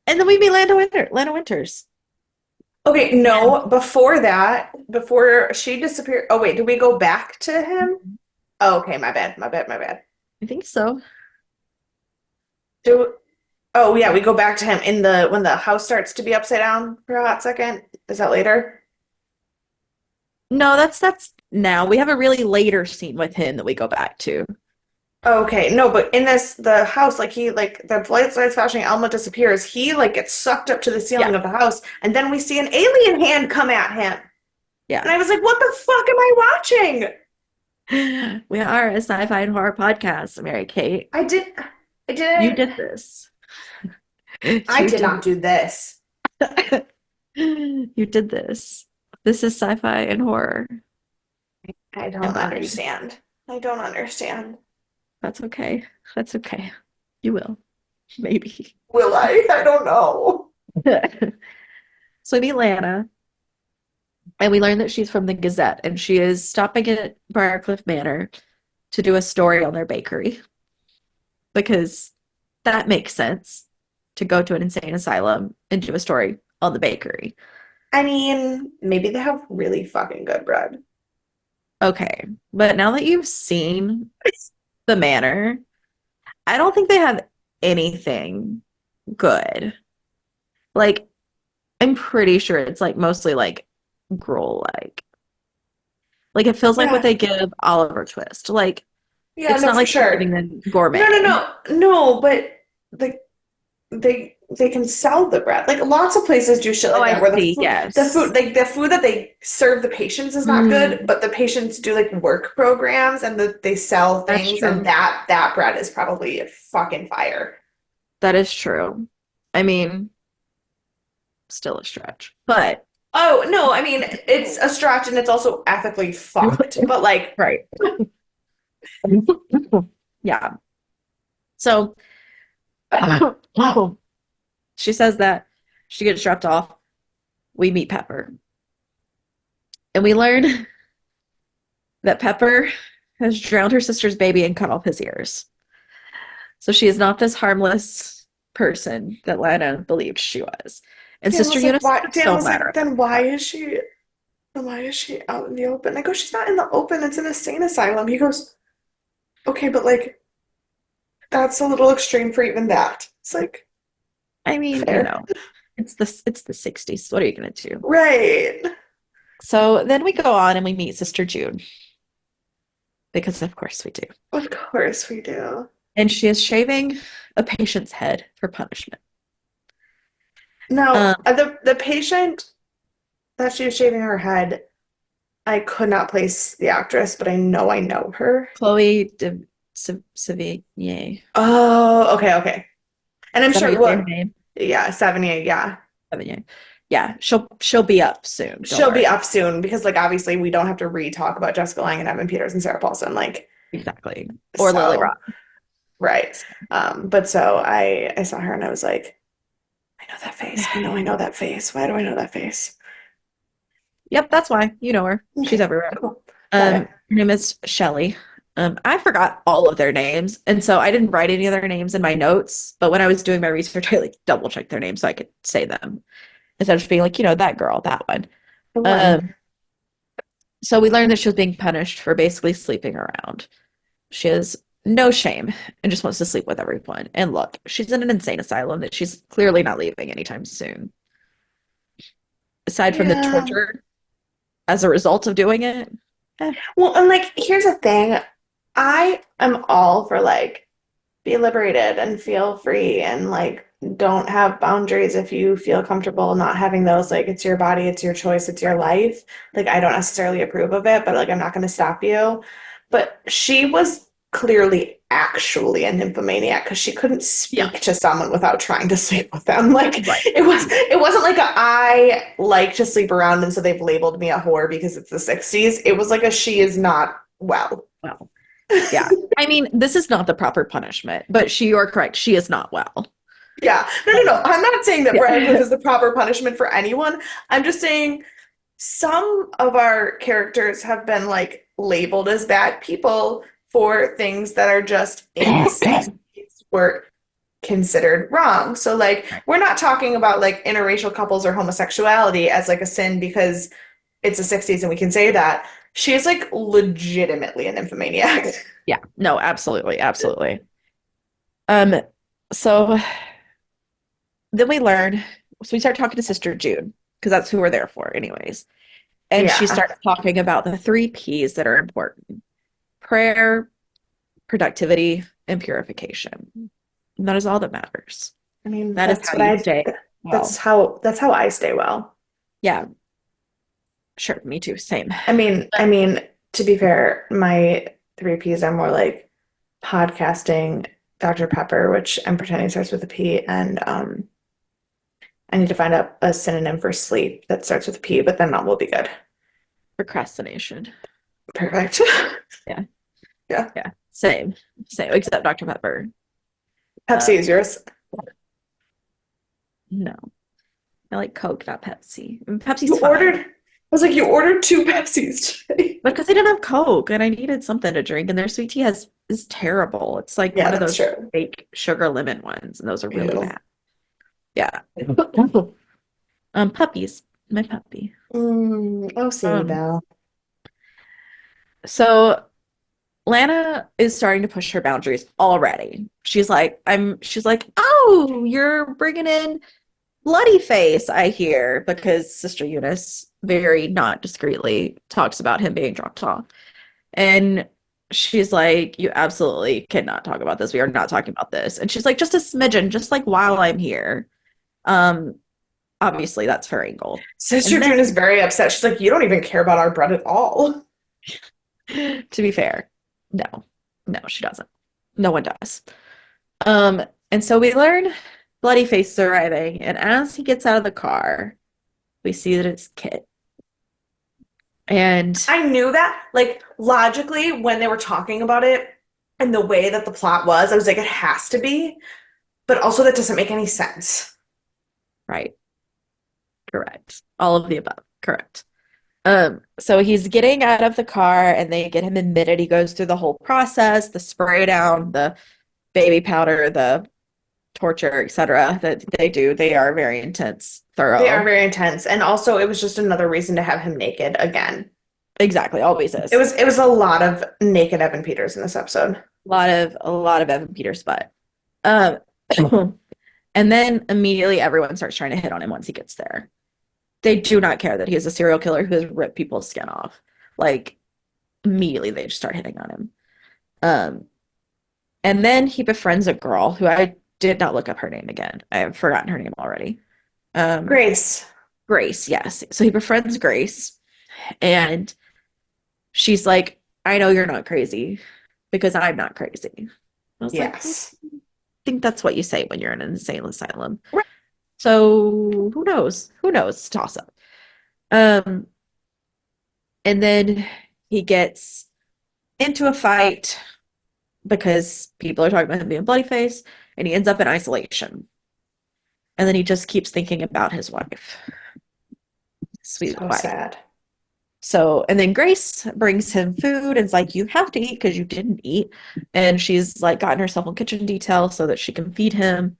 And then we meet Lana Winters.
Okay,
And
no, before that, before she disappeared. Oh wait, did we go back to him? Oh, okay, my bad, my bad, my bad.
I think so.
Do Oh yeah, we go back to him in the when the house starts to be upside down for a hot second. Is that later?
No, that's now. We have a really later scene with him that we go back to.
Okay, no, but in this the house, like he like the light starts flashing, Alma disappears. He like gets sucked up to the
Yeah,
ceiling of the house, and then we see an alien hand come at him. And
yeah.
I was like, what the fuck am I watching?
We are a sci-fi and horror podcast, Mary Kate.
I did I
You
did
did this.
I
You
did
did
not do this.
you did this. This is sci-fi and horror
I don't
embodied.
understand. I don't understand.
That's okay. That's okay. You will. Maybe.
Will I? I don't know.
So we meet Lana, and we learn that she's from the Gazette, and she is stopping at Briarcliff Manor to do a story on their bakery because that makes sense to go to an insane asylum and do a story on the bakery.
I mean, maybe they have really fucking good bread.
Okay, but now that you've seen the manor, I don't think they have anything good. Like, I'm pretty sure it's like mostly like gruel like. Like it feels like what
Yeah.
they give Oliver Twist. Like
Yeah,
it's
no,
not
for
like they're giving
sure.
them
No, no,
gourmet.
no. No, but like they can sell the bread. Like lots of places do shit
Oh,
like
I
that where
see.
the
Yes.
food like the food that they serve the patients is not good,
Mm,
but the patients do like work programs and they sell
that's
things and
true.
that bread is probably a fucking fire.
That is true. I mean, still a stretch. But
Oh, no, I mean it's a stretch and it's also ethically fucked. But like
right. Yeah. So she says that she gets dropped off. We meet Pepper. And we learn that Pepper has drowned her sister's baby and cut off his ears. So she is not this harmless person that Lana believed she was. And
Dan
Sister
was like,
Eunice
why?
is
Dan
so
was
mad
like,
at
then
her.
why is she out in the open? I go, she's not in the open. It's an insane asylum. He goes, okay, but like that's a little extreme for even that. It's like
I mean,
fair,
it's the 60s. What are you gonna do?
right?
So then we go on and we meet Sister June, because of course we do.
Of course we do.
And she is shaving a patient's head for punishment.
Now,
Um,
the patient that she was shaving her head, I could not place the actress, but I know her.
Chloe, De, Sevigny.
Oh, okay, okay. And I'm
Is that how
sure
you say her
what,
name?
yeah, 78, yeah.
Sevigny. Yeah, she'll be up soon. Don't
She'll be
worry.
up soon because like obviously we don't have to re-talk about Jessica Lange and Evan Peters and Sarah Paulson. Like
Exactly. Or Lily
so
Rock.
right. But so I saw her and I was like, I know that face. I know that face. Why do I know that face?
Yep, that's why. You know her. She's
Okay,
everywhere.
cool. Got it.
Her name is Shelley. I forgot all of their names, and so I didn't write any of their names in my notes. But when I was doing my research, I like double checked their names so I could say them instead of just being like, that girl, that one.
The one.
Um, so we learned that she was being punished for basically sleeping around. She has no shame and just wants to sleep with everyone. And look, she's in an insane asylum that she's clearly not leaving anytime soon. Aside from the
Yeah.
torture as a result of doing it, eh,
Well, and like here's the thing. I am all for like be liberated and feel free and like don't have boundaries if you feel comfortable not having those. Like it's your body, it's your choice, it's your life. Like I don't necessarily approve of it, but like I'm not going to stop you. But she was clearly actually a nymphomaniac because she couldn't
yeah,
speak to someone without trying to sleep with them. Like
right.
it wasn't like I like to sleep around and so they've labeled me a whore because it's the 60s. It was like a she is not well.
Well, yeah. I mean, this is not the proper punishment, but you are correct. She is not well.
Yeah. No, no, no.
Um,
I'm not saying that Briar Cliff
yeah.
is the proper punishment for anyone. I'm just saying some of our characters have been like labeled as bad people for things that are just in the 60s were considered wrong. So like
Right.
we're not talking about like interracial couples or homosexuality as like a sin because it's the 60s and we can say that. She is like legitimately an nymphomaniac.
Yeah. No, absolutely. Absolutely. Um, so then we start talking to Sister Jude, because that's who we're there for, anyways. And she
Yeah.
starts talking about the three P's that are important: prayer, productivity, and purification. And that is all that matters.
I mean,
That is
that's
how
what
you stay well.
that's how I stay well.
Yeah, sure, me too. Same.
I mean, to be fair, my three P's are more like podcasting, Dr. Pepper, which I'm pretending starts with a P, and I need to find out a synonym for sleep that starts with a P, but then that will be good.
Procrastination.
Perfect.
Yeah,
Yeah.
yeah. Same. Same, except Dr. Pepper.
Pepsi
Um,
is yours.
no. I like Coke, not Pepsi. And Pepsi's
You
fine.
ordered, I was like, you ordered two Pepsis today.
Because I didn't have Coke and I needed something to drink, and their sweet tea has is terrible. It's like
Yeah,
one of
that's
those
true.
fake sugar lemon ones, and those are really
Ew.
bad. Yeah. Puppies. My puppy.
Oh, Sadie
Um,
Bell.
so Lana is starting to push her boundaries already. She's like, "Oh, you're bringing in bloody face, I hear," because Sister Eunice very not discreetly talks about him being dropped off. And she's like, "You absolutely cannot talk about this. We are not talking about this." And she's like, "Just a smidgen, just like while I'm here." Um, Obviously that's her angle.
Sister
And then
June is very upset. She's like, you don't even care about our bread at all.
to be fair, no, no, she doesn't. No one does. Um, and so we learn Bloody Face is arriving, and as he gets out of the car, we see that it's Kit. And
I knew that, like, logically, when they were talking about it and the way that the plot was, I was like, it has to be. But also, that doesn't make any sense.
right, correct. All of the above, correct. So he's getting out of the car and they get him admitted. He goes through the whole process, the spray down, the baby powder, the torture, etc. that they do. They are very intense,
They are
thorough.
very intense. And also, it was just another reason to have him naked again.
Exactly, always
It
is.
was it was a lot of naked Evan Peters in this episode.
A lot of Evan Peters butt. Um, and then immediately everyone starts trying to hit on him once he gets there. They do not care that he is a serial killer who has ripped people's skin off. Like immediately they just start hitting on him. Um, and then he befriends a girl who I did not look up her name again. I have forgotten her name already. Um,
Grace.
Grace, yes. So he befriends Grace, and she's like, "I know you're not crazy. because I'm not crazy. I was like, I
Yes.
think that's what you say when you're in an insane asylum.
Right.
So who knows? Who knows? Toss up. Um, and then he gets into a fight because people are talking about him being bloody face, and he ends up in isolation. And then he just keeps thinking about his wife, sweet
So
wife.
sad.
So, and then Grace brings him food and is like, you have to eat because you didn't eat. And she's like gotten herself on kitchen detail so that she can feed him.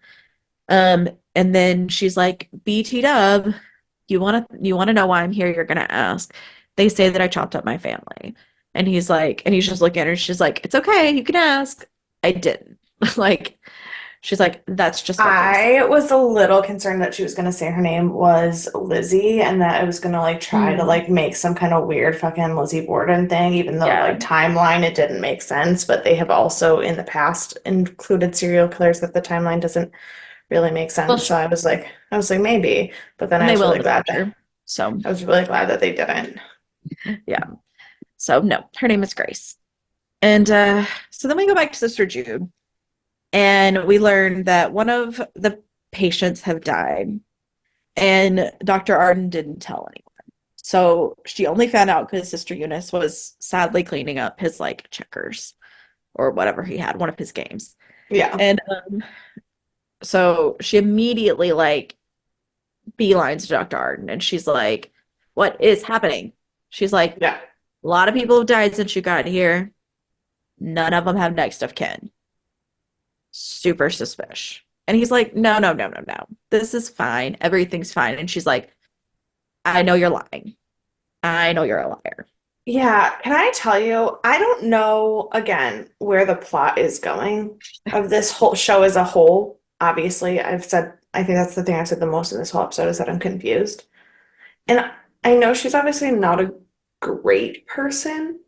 And then she's like, BT Dub, you wanna know why I'm here? You're gonna ask. They say that I chopped up my family. And he's like, and he's just looking at her, she's like, it's okay, you can ask. I didn't. Like, she's like, that's just what they say.
I was a little concerned that she was gonna say her name was Lizzie and that it was gonna like try to
Mm,
like make some kind of weird fucking Lizzie Borden thing, even though
yeah.
like timeline it didn't make sense. But they have also in the past included serial killers that the timeline doesn't really make
Well,
sense. So I was like maybe, but then
and they will in the future. So,
I was really glad that they didn't.
yeah. So, no, her name is Grace. And so then we go back to Sister Jude, and we learn that one of the patients have died, and Dr. Arden didn't tell anyone. So she only found out because Sister Eunice was sadly cleaning up his like checkers or whatever he had, one of his games.
Yeah,
And so she immediately like beelines to Dr. Arden, and she's like, what is happening? She's like,
yeah.
a lot of people have died since you got here. None of them have next of kin. Super suspicious. And he's like, no, no, no, no, no. This is fine. Everything's fine. And she's like, I know you're lying. I know you're a liar.
Yeah, can I tell you, I don't know again where the plot is going of this whole show as a whole. Obviously, I think that's the thing I've said the most in this whole episode is that I'm confused. And I know she's obviously not a great person,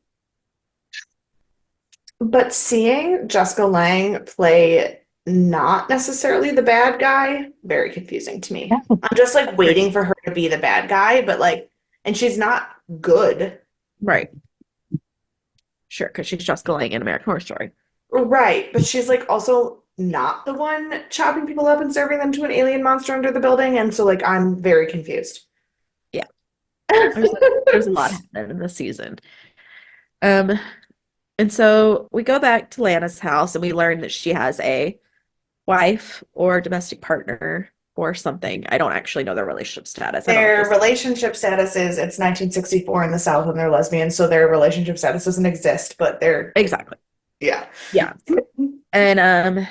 but seeing Jessica Lange play not necessarily the bad guy, very confusing to me. I'm just like waiting for her to be the bad guy, but like, and she's not good.
Right. Sure, because she's just going in American Horror Story.
Right, but she's like also not the one chopping people up and serving them to an alien monster under the building, and so like I'm very confused.
Yeah. There's a lot happening in this season. Um, and so we go back to Lana's house and we learn that she has a wife or domestic partner or something. I don't actually know their relationship status. I don't know if
Their
they said
relationship status is it's 1964 in the South and they're lesbians, so their relationship status doesn't exist, but they're
exactly.
yeah.
Yeah. And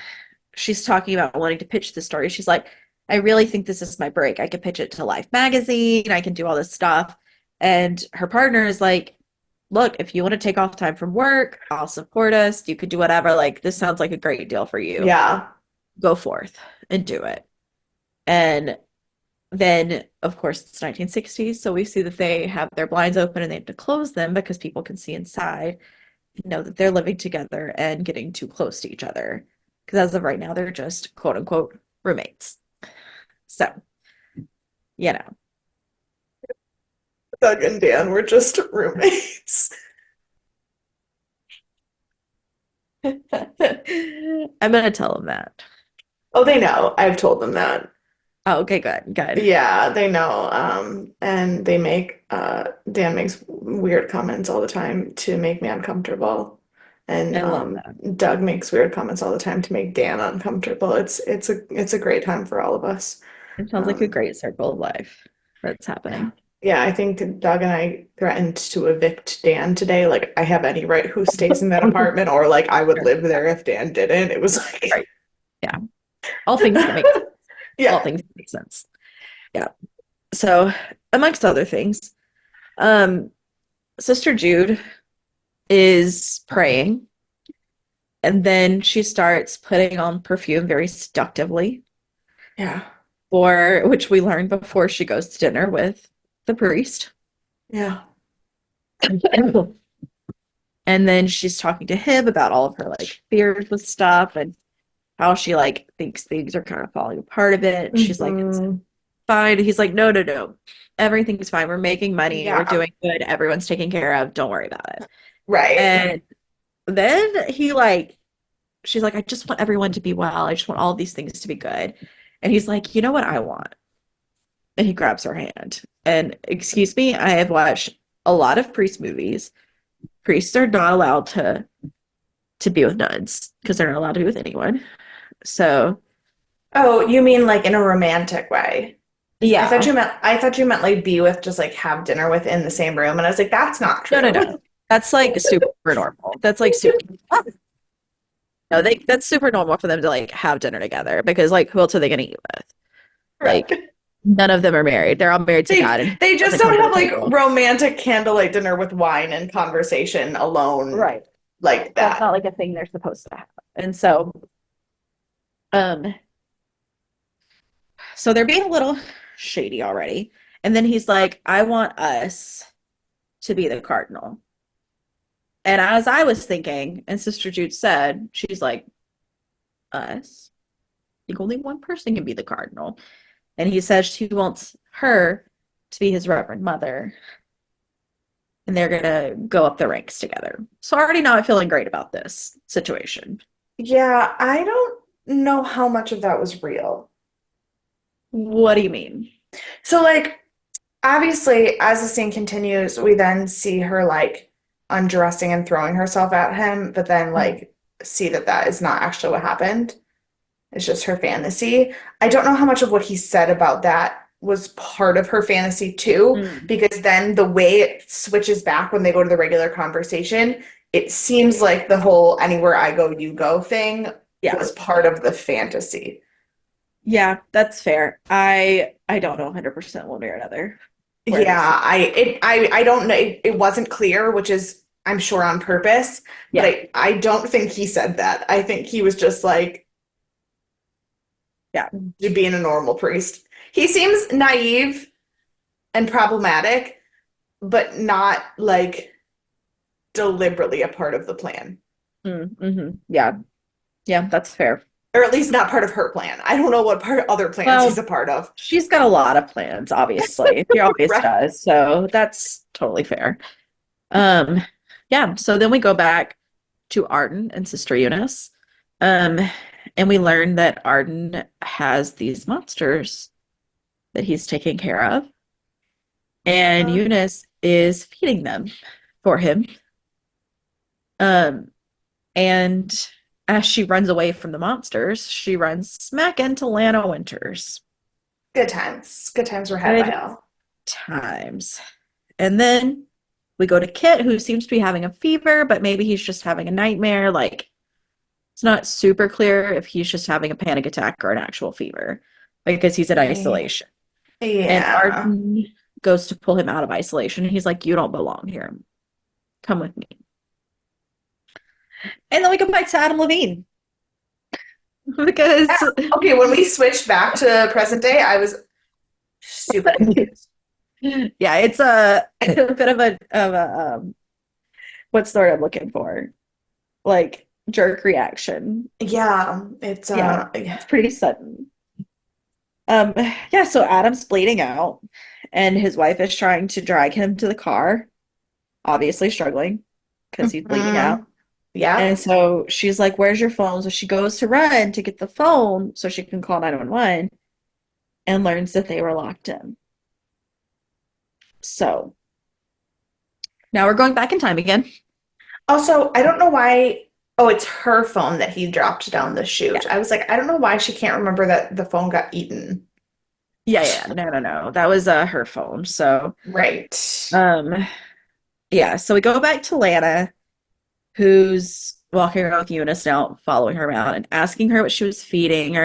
she's talking about wanting to pitch the story. She's like, I really think this is my break. I could pitch it to Life magazine. I can do all this stuff. And her partner is like, look, if you want to take off time from work, I'll support us. You could do whatever. Like, this sounds like a great deal for you.
Yeah.
Go forth and do it. And then, of course, it's 1960s. So we see that they have their blinds open and they have to close them because people can see inside and know that they're living together and getting too close to each other. Because as of right now, they're just quote unquote roommates. So, you know,
Doug and Dan were just roommates.
I'm gonna tell them that.
Oh, they know. I've told them that.
Oh, okay, good, good.
Yeah, they know. And they make Dan makes weird comments all the time to make me uncomfortable. And
I love that.
Doug makes weird comments all the time to make Dan uncomfortable. It's a great time for all of us.
It sounds like a
Um,
great circle of life that's
yeah.
happening.
Yeah, I think Doug and I threatened to evict Dan today. Like I have any right who stays in that apartment, or like I would
Sure.
live there if Dan didn't. It was like
Right. Yeah. All things that make all
yeah.
things that make sense. Yeah. So, amongst other things, um, Sister Jude is praying, and then she starts putting on perfume very seductively,
Yeah.
for which we learn before she goes to dinner with the priest.
Yeah.
And then she's talking to him about all of her like fears with stuff and how she like thinks things are kind of falling apart a bit. She's like, it's
hmm
fine. He's like, no, no, no. Everything's fine. We're making money. We're
Yeah.
doing good. Everyone's taken care of. Don't worry about it.
Right.
And then she's like, I just want everyone to be well. I just want all these things to be good. And he's like, you know what I want? And he grabs her hand. And excuse me, I have watched a lot of priest movies. Priests are not allowed to be with nuns because they're not allowed to be with anyone. So
Oh, you mean like in a romantic way?
yeah.
I thought you meant like be with, just like have dinner with in the same room, and I was like, that's not
No, no,
true.
no. That's like super normal. That's like super no, that's super normal for them to like have dinner together because like who else are they gonna eat with? Like
Right.
none of them are married. They're all married to
They
God and he
they just
doesn't come
don't
to the
have like
table.
romantic candlelight dinner with wine and conversation alone
Right.
like
That's
that.
not like a thing they're supposed to have. And um, so they're being a little shady already. And then he's like, I want us to be the cardinal. And as I was thinking, and Sister Jude said, she's like, us? I think only one person can be the cardinal. And he says she wants her to be his Reverend Mother. And they're gonna go up the ranks together. So already not feeling great about this situation.
Yeah, I don't know how much of that was real.
What do you mean?
So like obviously as the scene continues, we then see her like undressing and throwing herself at him, but then
Mm,
like see that that is not actually what happened. It's just her fantasy. I don't know how much of what he said about that was part of her fantasy too,
mm,
because then the way it switches back when they go to the regular conversation, it seems like the whole anywhere I go, you go thing
yeah.
was part of the fantasy.
Yeah, that's fair. I don't know 100% one way or another where this
Yeah, I don't know. It wasn't clear, which is I'm sure on purpose, but
yeah.
I don't think he said that. I think he was just like
Yeah.
being a normal priest. He seems naive and problematic, but not like deliberately a part of the plan.
Yeah. Yeah, that's fair.
Or at least not part of her plan. I don't know what part other plans he's
Well,
a part of.
she's got a lot of plans, obviously. She always
Right.
does. So that's totally fair. Um, yeah, so then we go back to Arden and Sister Eunice. Um, and we learn that Arden has these monsters that he's taking care of, and
Uh,
Eunice is feeding them for him. Um, and as she runs away from the monsters, she runs smack into Lana Winters.
good times. Good times were had by
Good
all.
times. And then we go to Kit, who seems to be having a fever, but maybe he's just having a nightmare. Like, it's not super clear if he's just having a panic attack or an actual fever because he's in isolation. And
Yeah.
Arden goes to pull him out of isolation. And he's like, you don't belong here. Come with me. And then we go back to Adam Levine
Yeah.
because,
Okay, when we switched back to present day, I was super confused.
yeah, it's a bit of a what's the word I'm looking for? Like jerk reaction.
Yeah, it's
Yeah, it's pretty sudden. Um, yeah, so Adam's bleeding out, and his wife is trying to drag him to the car, obviously struggling because he's bleeding out.
mm, yeah.
And so she's like, where's your phone? So she goes to run to get the phone so she can call 911 and learns that they were locked in. So now we're going back in time again.
Also, I don't know why. Oh, it's her phone that he dropped down the
Yeah.
chute. I was like, I don't know why she can't remember that the phone got eaten.
Yeah. No, no, no. That was her phone. So,
Right.
um, yeah. So we go back to Lana, who's walking around with Eunice now, following her around and asking her what she was feeding.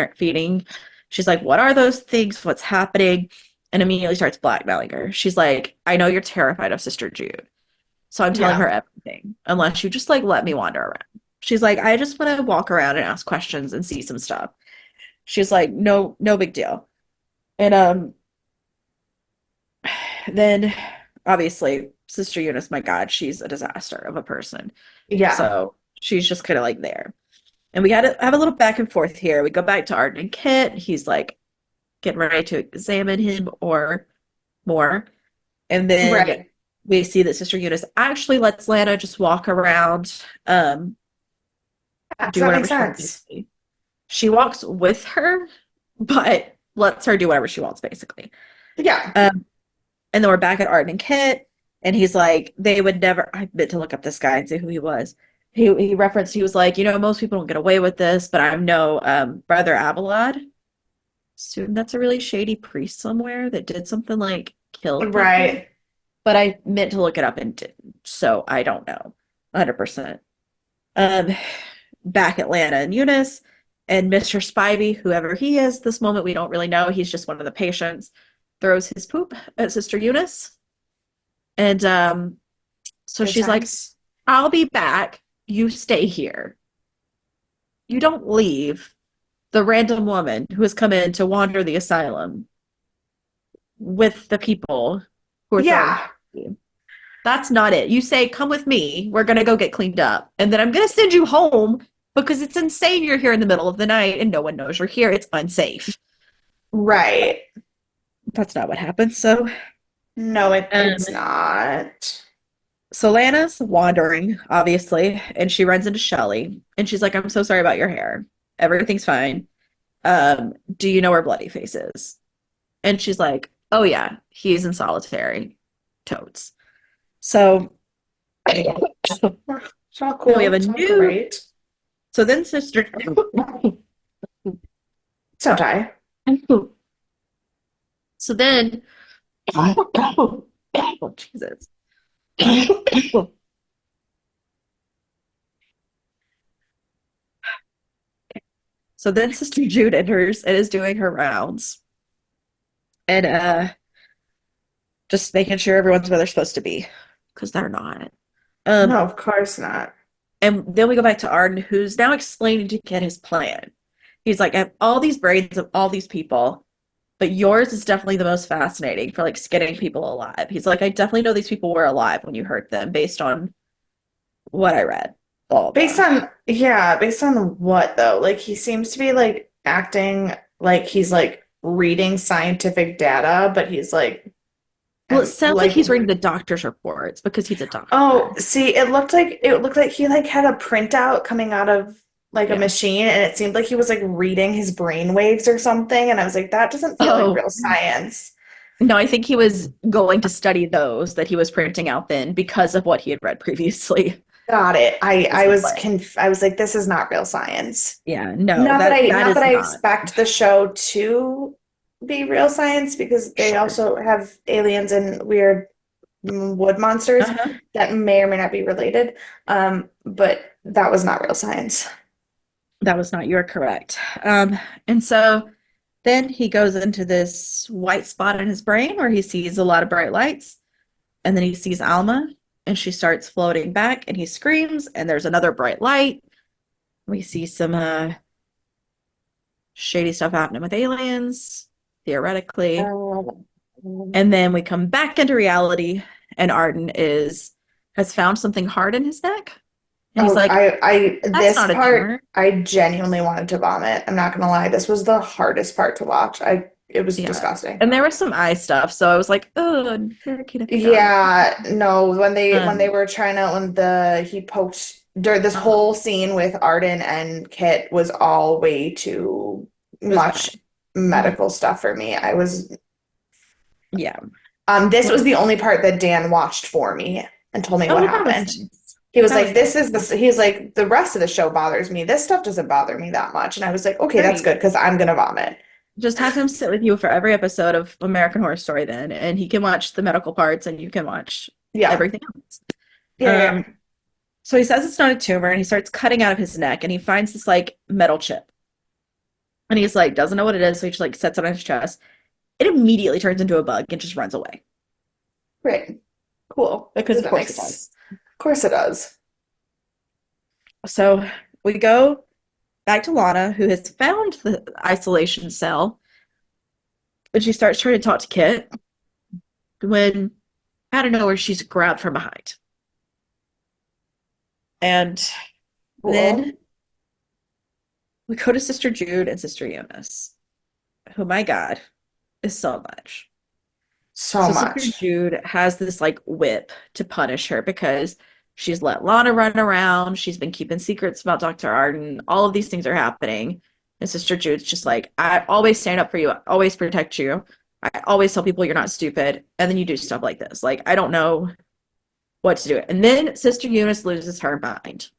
She's like, what are those things? What's happening? And immediately starts blackmailing her. She's like, I know you're terrified of Sister Jude. So I'm telling
Yeah.
her everything, unless you just like let me wander around. She's like, I just want to walk around and ask questions and see some stuff. She's like, no, no big deal. And then obviously Sister Eunice, my God, she's a disaster of a person.
Yeah.
So she's just kind of like there. And we had to have a little back and forth here. We go back to Arden and Kit. He's like getting ready to examine him or more. And then
Right.
we see that Sister Eunice actually lets Lana just walk around,
Yeah, so
do
that
whatever
makes
she wants,
sense.
basically. She walks with her, but lets her do whatever she wants, basically.
Yeah.
Um, and then we're back at Art and Kit, and he's like, they would never. I meant to look up this guy and see who he was. He referenced, he was like, most people don't get away with this, but I know Brother Abelard. Assume that's a really shady priest somewhere that did something like killed people.
Right.
But I meant to look it up and didn't, so I don't know 100%. Um, Back at Lana and Eunice and Mr. Spivey, whoever he is, this moment we don't really know. He's just one of the patients. Throws his poop at Sister Eunice, and so
Good
she's like,
times.
"I'll be back. You stay here. You don't leave." The random woman who has come in to wander the asylum with the people who are throwing
Yeah.
shit at you. That's not it. You say, "Come with me. We're gonna go get cleaned up, and then I'm gonna send you home because it's insane you're here in the middle of the night and no one knows you're here. It's unsafe."
Right.
That's not what happens. So,
No,
um,
it's not.
so Lana's wandering, obviously, and she runs into Shelly, and she's like, "I'm so sorry about your hair. Everything's fine. Do you know where Bloody Face is?" And she's like, "Oh yeah, he's in solitary. Totes." So
It's all
then we have
cool.
a
It's all
new.
great.
So then Sister.
So Ty.
So then. Oh, Jesus. So then Sister Jude enters and is doing her rounds and just making sure everyone's where they're supposed to be because they're not.
No,
Um,
of course not.
and then we go back to Arden, who's now explaining to Kid his plan. He's like, "I have all these brains of all these people, but yours is definitely the most fascinating for like skinning people alive." He's like, "I definitely know these people were alive when you hurt them based on what I read." Blah blah
Based
blah.
on, yeah, based on what though? Like he seems to be like acting like he's like reading scientific data, but he's like,
Well, it
I'm
sounds like
like,
he's reading the doctor's reports because he's a
oh,
doctor.
see, it looked like he like had a printout coming out of like a
Yeah.
machine, and it seemed like he was like reading his brain waves or something, and I was like, that doesn't feel like
Oh,
real science.
no, I think he was going to study those that he was printing out then because of what he had read previously.
Got it.
Was the plan.
I was like, this is not real science.
Yeah, no, that
Not that
is
I
not.
expect the show to be real science because they
Sure.
also have aliens and weird wood monsters
Uh-huh.
that may or may not be related. But that was not real science.
That was not, you're correct. And so then he goes into this white spot in his brain where he sees a lot of bright lights, and then he sees Alma, and she starts floating back, and he screams, and there's another bright light. We see some shady stuff happening with aliens, theoretically.
Um,
And then we come back into reality, and Arden is has found something hard in his neck. And he's
Oh,
like, "That's
this
not a
part,
tumor."
I genuinely wanted to vomit. I'm not gonna lie. This was the hardest part to watch. It was
Yeah.
disgusting.
And there was some eye stuff, so I was like, "Oh, Hurricane if you die."
Yeah, no, when they
Um,
were trying to when the he poked during this
uh,
whole scene with Arden and Kit was all way too
it was
much
bad. Mhm.
medical stuff for me. I was
Yeah.
this was the only part that Dan watched for me and told me
Oh,
what
well, that was
happened.
nice.
He was
That
like,
was nice.
this is the he's like, the rest of the show bothers me. This stuff doesn't bother me that much. And I was like, okay, that's
Great.
good because I'm gonna vomit.
Just have him sit with you for every episode of American Horror Story then, and he can watch the medical parts and you can watch
Yeah.
everything else.
Yeah, yeah.
Um, so he says it's not a tumor and he starts cutting out of his neck and he finds this like metal chip. And he's like, doesn't know what it is, so he just like sets it on his chest. It immediately turns into a bug and just runs away.
Great. Cool.
Because of
That
course it
makes
does.
of course it does.
So we go back to Lana, who has found the isolation cell, and she starts trying to talk to Kit when out of nowhere she's grabbed from behind. And
Cool.
then we go to Sister Jude and Sister Eunice, who, my God, is so much.
So
So Sister
much.
Jude has this like whip to punish her because she's let Lana run around. She's been keeping secrets about Dr. Arden. All of these things are happening. And Sister Jude's just like, I always stand up for you. I always protect you. I always tell people you're not stupid. And then you do stuff like this. Like, I don't know what to do. And then Sister Eunice loses her mind.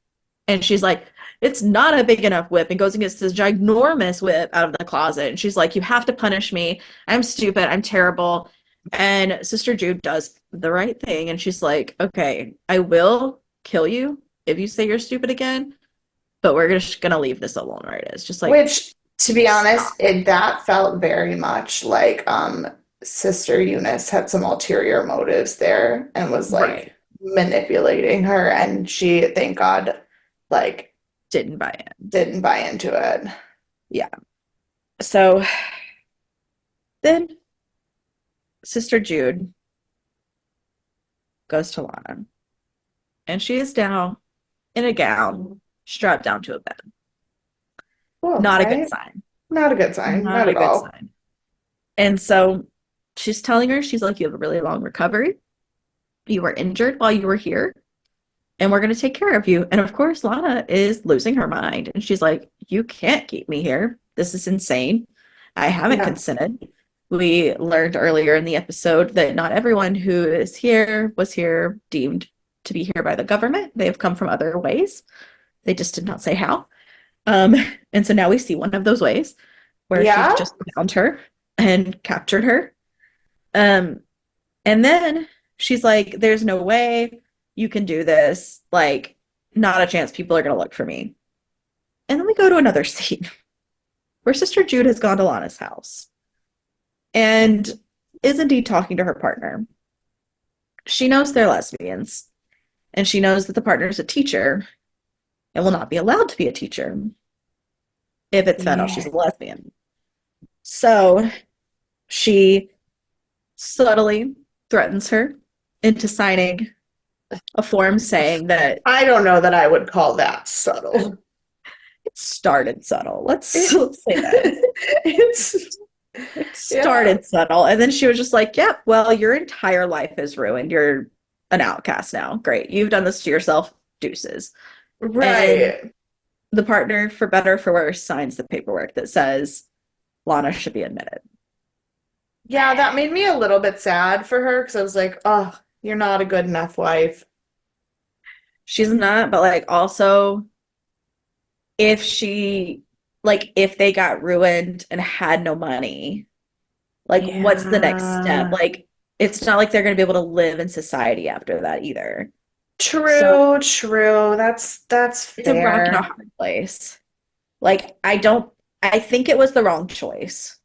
And she's like, it's not a big enough whip, and goes and gets this ginormous whip out of the closet. And she's like, you have to punish me. I'm stupid. I'm terrible. And Sister Jude does the right thing. And she's like, okay, I will kill you if you say you're stupid again, but we're just going to leave this alone where it is. Just like,
Which, to be
stop.
honest, that felt very much like Sister Eunice had some ulterior motives there and was
Right.
like manipulating her, and she, thank God, like
Didn't buy in.
didn't buy into it.
Yeah. So then Sister Jude goes to Lana, and she is down in a gown, strapped down to a bed.
Cool,
Not a good
right?
sign.
Not a good sign,
Not
not
a
at
good
all.
sign. And so she's telling her, she's like, you have a really long recovery. You were injured while you were here, and we're going to take care of you. And of course, Lana is losing her mind. And she's like, you can't keep me here. This is insane. I haven't
Yeah,
consented. We learned earlier in the episode that not everyone who is here was here deemed to be here by the government. They have come from other ways. They just did not say how. Um, and so now we see one of those ways where he
yeah,
just found her and captured her. Um, and then she's like, there's no way you can do this. Like, not a chance people are going to look for me. And then we go to another scene where Sister Jude has gone to Lana's house and is indeed talking to her partner. She knows they're lesbians, and she knows that the partner is a teacher and will not be allowed to be a teacher. If it's found out she's
yeah,
a lesbian. So she subtly threatens her into signing a form saying that
I don't know that I would call that subtle.
it started subtle. Let's,
It,
let's say that.
it's,
It
yeah,
started subtle. And then she was just like, yep, well, your entire life is ruined. You're an outcast now. Great. You've done this to yourself. Deuces. And
right.
the partner, for better or for worse, signs the paperwork that says Lana should be admitted.
Yeah, that made me a little bit sad for her because I was like, oh, you're not a good enough wife.
She's not, but like also if she like if they got ruined and had no money, like what's the next step?
Yeah.
Like it's not like they're going to be able to live in society after that either. So
True, true. That's
it's a rock and a
fair.
hard place. Like I think it was the wrong choice,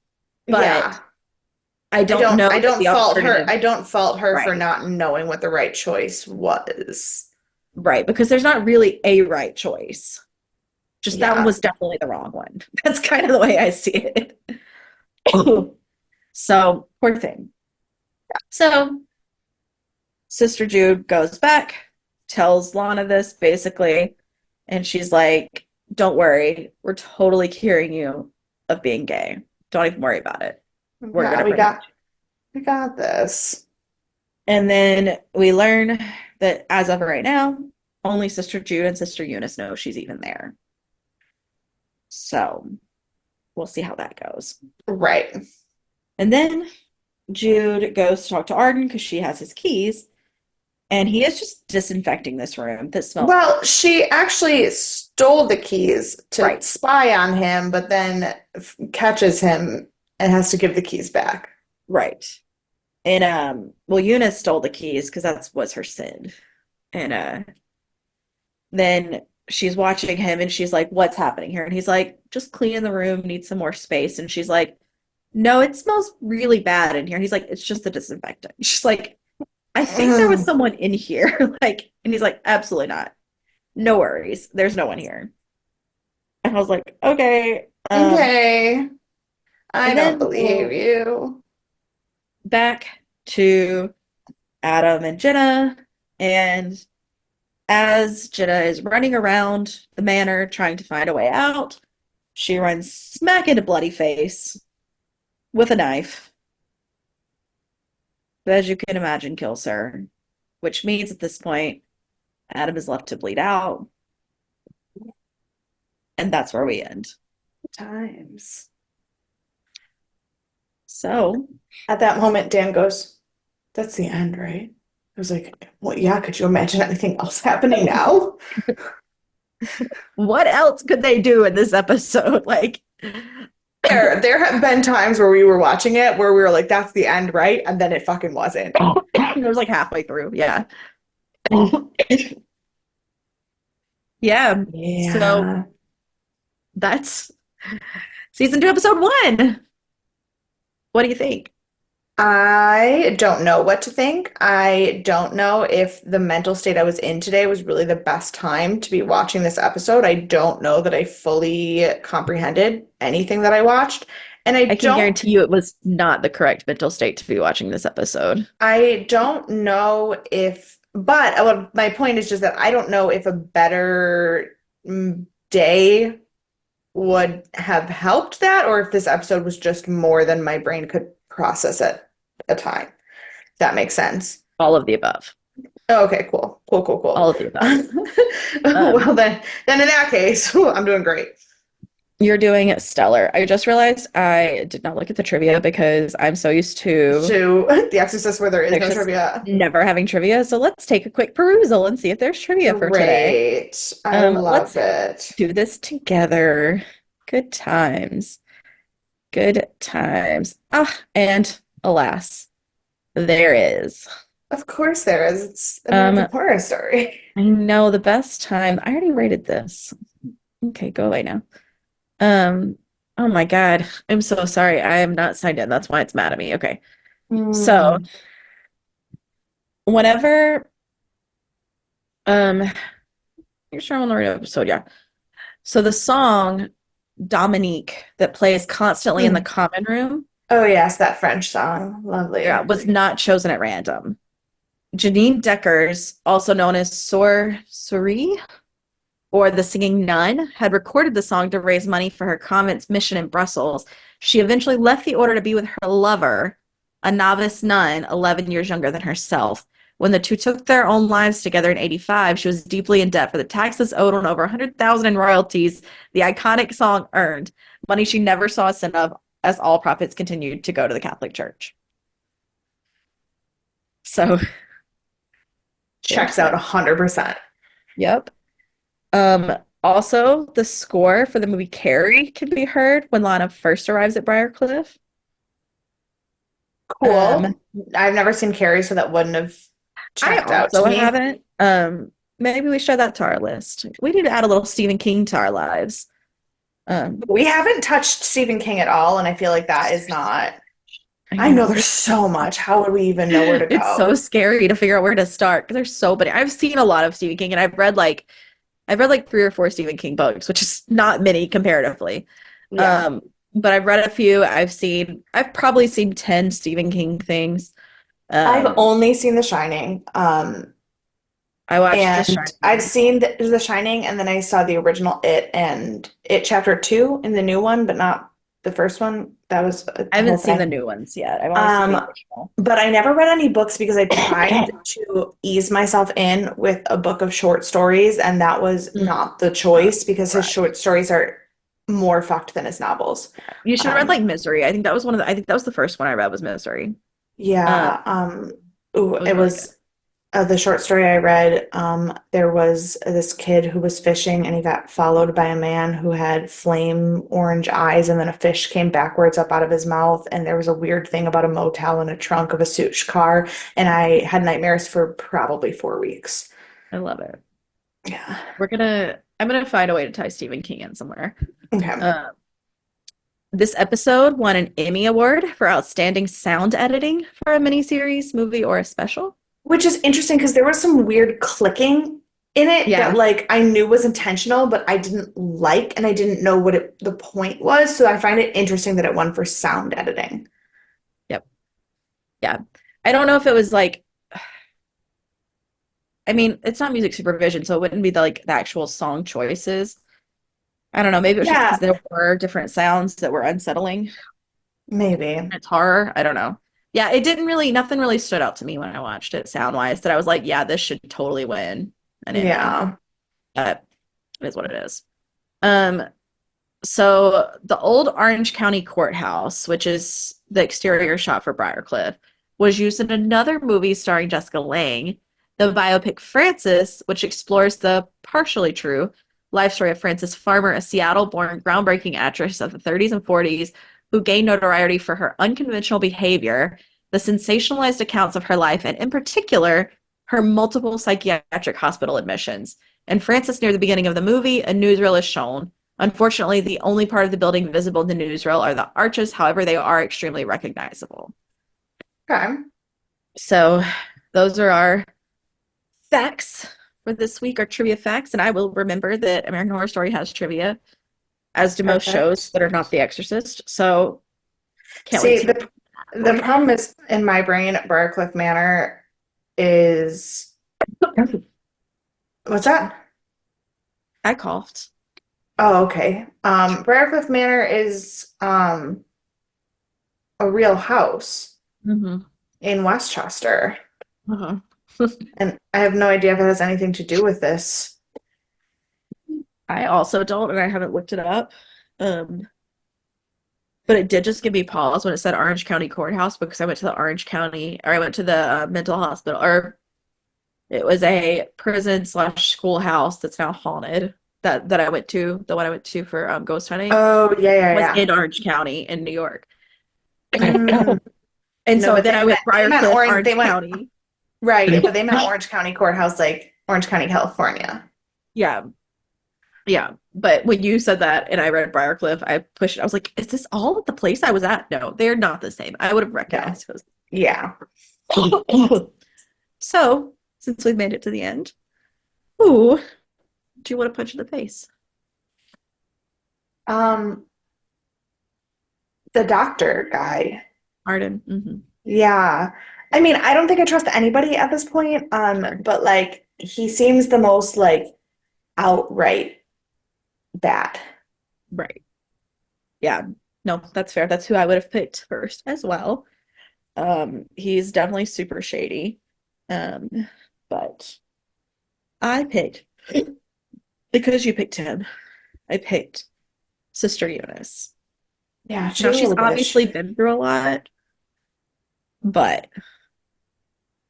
but
Yeah.
I don't know
I
that
don't
the
fault her.
alternative.
I don't fault her for
Right.
not knowing what the right choice was.
Right, because there's not really a right choice. Just that one
Yeah.
was definitely the wrong one. That's kind of the way I see it. So, poor thing. So, Sister Jude goes back, tells Lana this basically, and she's like, don't worry, we're totally curing you of being gay. Don't even worry about it. We're
Yeah,
gonna protect you.
we got this.
And then we learn that as of right now, only Sister Jude and Sister Eunice know she's even there. So we'll see how that goes.
Right.
And then Jude goes to talk to Arden because she has his keys, and he is just disinfecting this room that smells
Well,
awful.
she actually stole the keys to
Right,
spy on him, but then catches him and has to give the keys back.
right. And well, Eunice stole the keys because that's was her sin. And then she's watching him and she's like, what's happening here? And he's like, just cleaning the room, need some more space. And she's like, no, it smells really bad in here. And he's like, it's just the disinfectant. She's like, I think there was
Mm,
someone in here. Like, and he's like, absolutely not. No worries. There's no one here. And I was like, okay.
okay. I
And
don't
then
believe
we'll
you.
back to Adam and Jenna. And as Jenna is running around the manor trying to find a way out, she runs smack into Bloody Face with a knife. but as you can imagine, kills her, which means at this point, Adam is left to bleed out, and that's where we end.
Times.
So,
At that moment, Dan goes, "That's the end, right?" I was like, "Well, yeah, could you imagine anything else happening now?"
what else could they do in this episode? Like,
There have been times where we were watching it where we were like, "That's the end, right?" And then it fucking wasn't.
it was like halfway through. Yeah. Yeah. So
Yeah.
that's season 2, episode 1. What do you think?
I don't know what to think. I don't know if the mental state I was in today was really the best time to be watching this episode. I don't know that I fully comprehended anything that I watched. And
I can guarantee you it was not the correct mental state to be watching this episode.
I don't know if, but my point is just that I don't know if a better day would have helped that, or if this episode was just more than my brain could process at a time. If that makes sense.
All of the above.
Oh, okay, cool. Cool, cool,
All
cool.
of the above.
Well, then in that case, I'm doing great.
You're doing stellar. I just realized I did not look at the trivia because I'm so used to
To The Exorcist, where there is no
just
trivia.
never having trivia. So let's take a quick perusal and see if there's trivia for today.
Great. I love
Let's
it.
do this together. Good times. Good times. Ah, and alas, there is.
Of course there is. It's
Um,
American Horror Story.
I know the best time. I already rated this. Okay, go away now. Um, oh my God. I'm so sorry. I am not signed in. That's why it's mad at me. Okay. So
Hmm.
whenever you're sure I'm on the right episode, yeah. So the song Dominique that plays constantly in the
Hmm.
common room,
Oh yes, that French song.
yeah,
Lovely.
was not chosen at random. Janine Deckers, also known as Sori or the Singing Nun, had recorded the song to raise money for her convent's mission in Brussels. She eventually left the order to be with her lover, a novice nun 11 years younger than herself. When the two took their own lives together in 85, she was deeply in debt for the taxes owed on over 100,000 in royalties the iconic song earned, money she never saw a cent of, as all profits continued to go to the Catholic Church. So there's
Checks out
that.
100%.
Yep. Also, the score for the movie Carrie can be heard when Lana first arrives at Briarcliff.
Cool. I've never seen Carrie, so that wouldn't have
I
checked out to
also
me.
haven't. Maybe we should add that to our list. We need to add a little Stephen King to our lives. Um,
We haven't touched Stephen King at all, and I feel like that is not.
I
I know
know.
there's so much. How would we even know where to
It's
go?
so scary to figure out where to start because there's so many. I've seen a lot of Stephen King and I've read like 3 or 4 Stephen King books, which is not many comparatively.
Yeah.
Um, but I've read a few. I've probably seen 10 Stephen King things.
I've
Um,
only seen The Shining.
I watched The
And I've
Shining.
seen The Shining, and then I saw the original It and It Chapter 2 in the new one, but not the first one. That was a
I
whole
haven't seen the
thing.
new ones yet. I've only seen the
Um,
original.
but I never read any books because I tried to ease myself in with a book of short stories, and that was
Mm,
not the choice because his
right.
short stories are more fucked than his novels.
You should have read
Um,
like Misery. I think that was the first one I read was Misery.
yeah, ooh,
It was
it
really good.
was the short story I read. There was this kid who was fishing and he got followed by a man who had flame orange eyes, and then a fish came backwards up out of his mouth. And there was a weird thing about a motel in a trunk of a such car, and I had nightmares for probably 4 weeks.
I love it.
Yeah.
I'm gonna find a way to tie Stephen King in somewhere.
Okay.
Uh, this episode won an Emmy Award for outstanding sound editing for a miniseries, movie, or a special.
Which is interesting because there was some weird clicking in it that
Yeah.
like I knew was intentional, but I didn't like, and I didn't know what the point was. So I find it interesting that it won for sound editing.
Yep. Yeah. I don't know if it was like, I mean, it's not music supervision, so it wouldn't be the actual song choices. I don't know. Maybe it was just because
Yeah,
there were different sounds that were unsettling.
maybe.
It's horror. I don't know. Yeah, it didn't really, nothing really stood out to me when I watched it sound wise that I was like, yeah, this should totally win an Emmy.
Yeah.
But it is what it is. Um, so the old Orange County Courthouse, which is the exterior shot for Briarcliff, was used in another movie starring Jessica Lange, the biopic Frances, which explores the partially true life story of Frances Farmer, a Seattle-born groundbreaking actress of the 30s and 40s who gained notoriety for her unconventional behavior, the sensationalized accounts of her life, and in particular, her multiple psychiatric hospital admissions. In Frances, near the beginning of the movie, a newsreel is shown. Unfortunately, the only part of the building visible in the newsreel are the arches. However, they are extremely recognizable.
Okay.
So those are our facts for this week, our trivia facts. And I will remember that American Horror Story has trivia, as do most shows
Perfect.
that are not The Exorcist. So can't wait
See,
to
the problem is in my brain, Briarcliff Manor is what's that?
I coughed.
Oh, okay. Briarcliff Manor is a real house
Mm-hmm.
in Westchester,
Uh-huh.
and I have no idea if it has anything to do with this.
I also don't, and I haven't looked it up. Um, but it did just give me pause when it said Orange County Courthouse because I went to the Orange County, or I went to the mental hospital, or it was a prison slash schoolhouse that's now haunted. That I went to, the one I went to for ghost hunting,
Oh, yeah, yeah,
was
yeah.
in Orange County in New York.
Mm,
And
no,
so
but
then I went
they meant
Briarcliff,
Orange. They
Orange
went
County.
right, but they meant Orange County Courthouse, like Orange County, California.
Yeah, yeah. But when you said that and I read Briarcliff, I pushed it. I was like, is this all at the place I was at? No, they're not the same. I would have
No,
recognized those.
yeah.
So, since we've made it to the end, who do you want to punch in the face?
Um, the doctor guy.
Arden. Hmm.
Yeah. I mean, I don't think I trust anybody at this point. But like he seems the most like outright bad.
Right. Yeah. No, that's fair. That's who I would have picked first as well. He's definitely super shady. Um, but I picked because you picked him. I picked Sister Eunice.
Yeah,
Now
she's a
she's
little bit of
obviously
shit.
been through a lot, but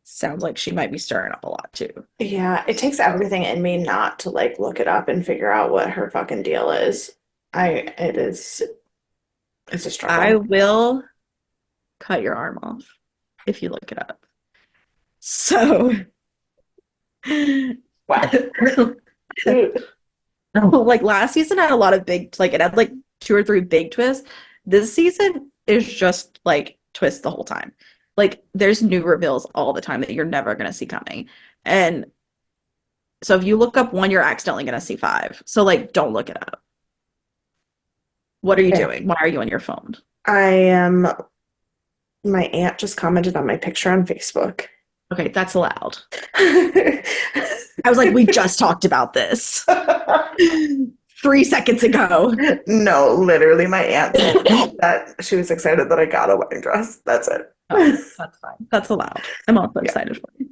sounds like she might be stirring up a lot too.
Yeah, it takes everything in me not to like look it up and figure out what her fucking deal is. It is, it's a
I
struggle.
will cut your arm off if you look it up. So,
Wow. Dude.
like last season had a lot of big, like it had like two or three big twists. This season is just like twists the whole time. Like there's new reveals all the time that you're never gonna see coming. And so if you look up one, you're accidentally gonna see five. So like don't look it up. What are you
Okay.
doing? Why are you on your phone?
I am, my aunt just commented on my picture on Facebook.
Okay, that's allowed. I was like, we just talked about this 3 seconds ago.
No, literally, my aunt said that she was excited that I got a wedding dress. That's it.
Oh, that's fine. That's allowed. I'm also
Yeah.
excited for you.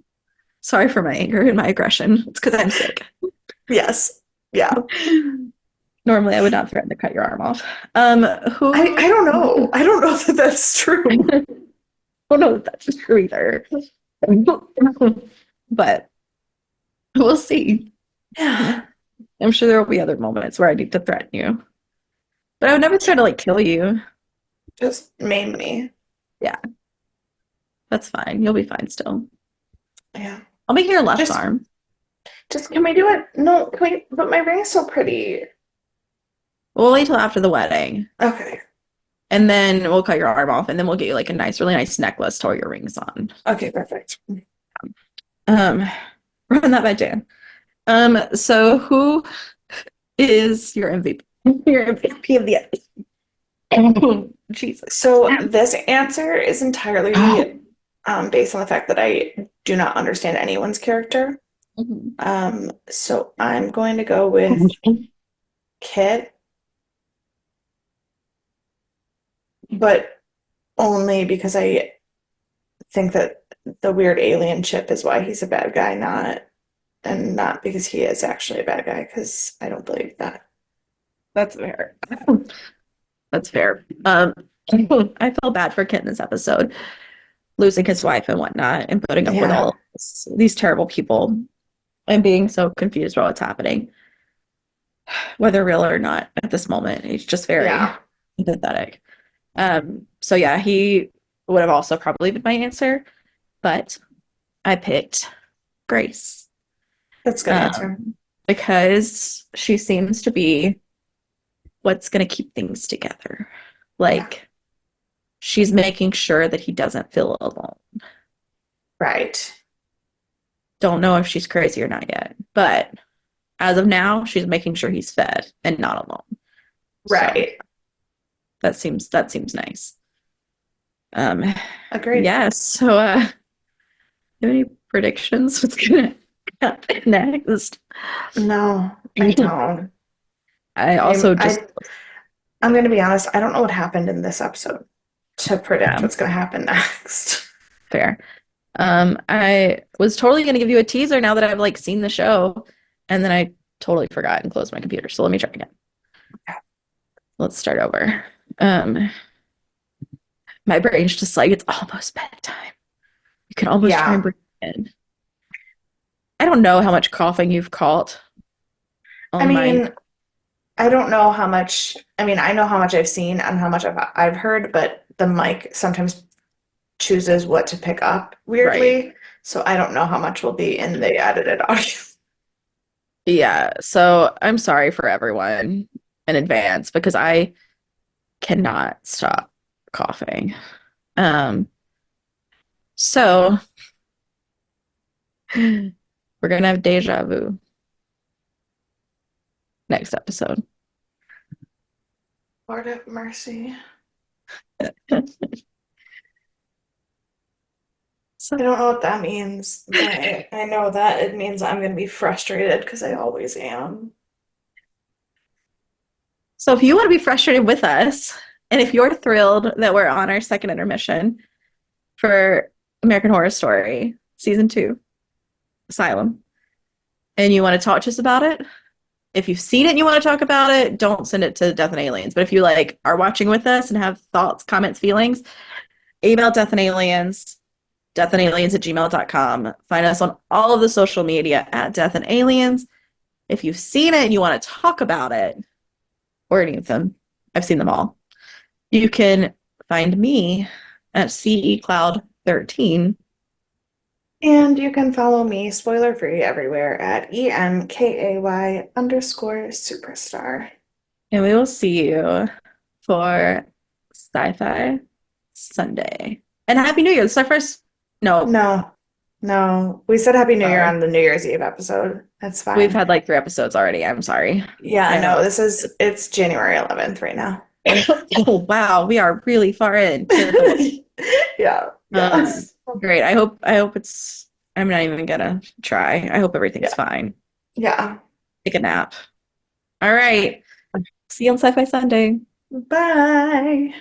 Sorry for my anger and my aggression. It's because I'm sick.
Yes. Yeah.
Normally, I would not threaten to cut your arm off.
I
Who?
don't know. I don't know that that's true.
I don't know if that's true either. But we'll see.
Yeah.
I'm sure there will be other moments where I need to threaten you. But I would never try to like kill you.
Just maim me.
Yeah, that's fine. You'll be fine still.
Yeah.
I'll make your left
Just
arm.
just can we do it? No, can we, but my ring is so pretty.
We'll wait till after the wedding.
Okay.
And then we'll cut your arm off, and then we'll get you like a nice, really nice necklace to wear your rings on.
Okay, perfect.
Um, run that by Dan. So who is your MVP? Your MVP of the episode? Jesus.
So this answer is entirely based on the fact that I do not understand anyone's character. So I'm going to go with Kit, but only because I think that the weird alien chip is why he's a bad guy, not because he is actually a bad guy, because I don't believe that.
That's fair. That's fair. I felt bad for Kit in this episode, losing his wife and whatnot, and putting up with
Yeah,
all of these terrible people and being so confused about what's happening, whether real or not at this moment. He's just very
yeah,
pathetic. So yeah, he would have also probably been my answer, but I picked Grace.
that's a good answer.
Because she seems to be what's going to keep things together.
Yeah,
Like, she's making sure that he doesn't feel alone.
right,
Don't know if she's crazy or not yet, but as of now, she's making sure he's fed and not alone. So
right.
that seems nice. Um,
Agreed.
yeah. So, you have any predictions? What's gonna happen next?
No, I don't.
I
I'm
also just
I I'm gonna be honest, I don't know what happened in this episode to predict
um,
what's gonna happen next.
fair. I was totally gonna give you a teaser now that I've like seen the show, and then I totally forgot and closed my computer. So let me try again. Let's start over. Um, my brain's just like it's almost bedtime. You can almost try and
Yeah.
breathe in. I don't know how much coughing you've caught
I
on my
mean, I don't know how much, I mean, I know how much I've seen and how much I've heard, but the mic sometimes chooses what to pick up
right.
weirdly. So I don't know how much will be in the edited audio.
Yeah. So I'm sorry for everyone in advance because I cannot stop coughing. Um, so we're gonna have deja vu next episode.
Lord have mercy. I
So,
don't know what that means, but I know that it means I'm going to be frustrated because I always am.
so if you want to be frustrated with us, and if you're thrilled that we're on our second intermission for American Horror Story season 2, Asylum, and you want to talk to us about it, if you've seen it and you want to talk about it, don't send it to Death and Aliens. But if you like are watching with us and have thoughts, comments, feelings, email Death and Aliens, deathandaliens at gmail.com. Find us on all of the social media at Death and Aliens. If you've seen it and you want to talk about it, or any of them, I've seen them all. You can find me at CE Cloud 13.
And you can follow me, spoiler free, everywhere at EMKAY_superstar.
And we will see you for Sci-Fi Sunday. And Happy New Year. This is our first. No,
No, no. We said Happy New Year
sorry.
on the New Year's Eve episode. That's
We've
fine.
had like 3 episodes already. I'm sorry.
Yeah,
I don't know.
no, it's January 11th right now.
Oh, wow. We are really far into the
Yeah,
um
yes.
great. I hope it's I'm not even gonna try. I hope everything's
Yeah,
fine.
yeah.
Take a nap. All right. See you on Sci-Fi Sunday.
Bye.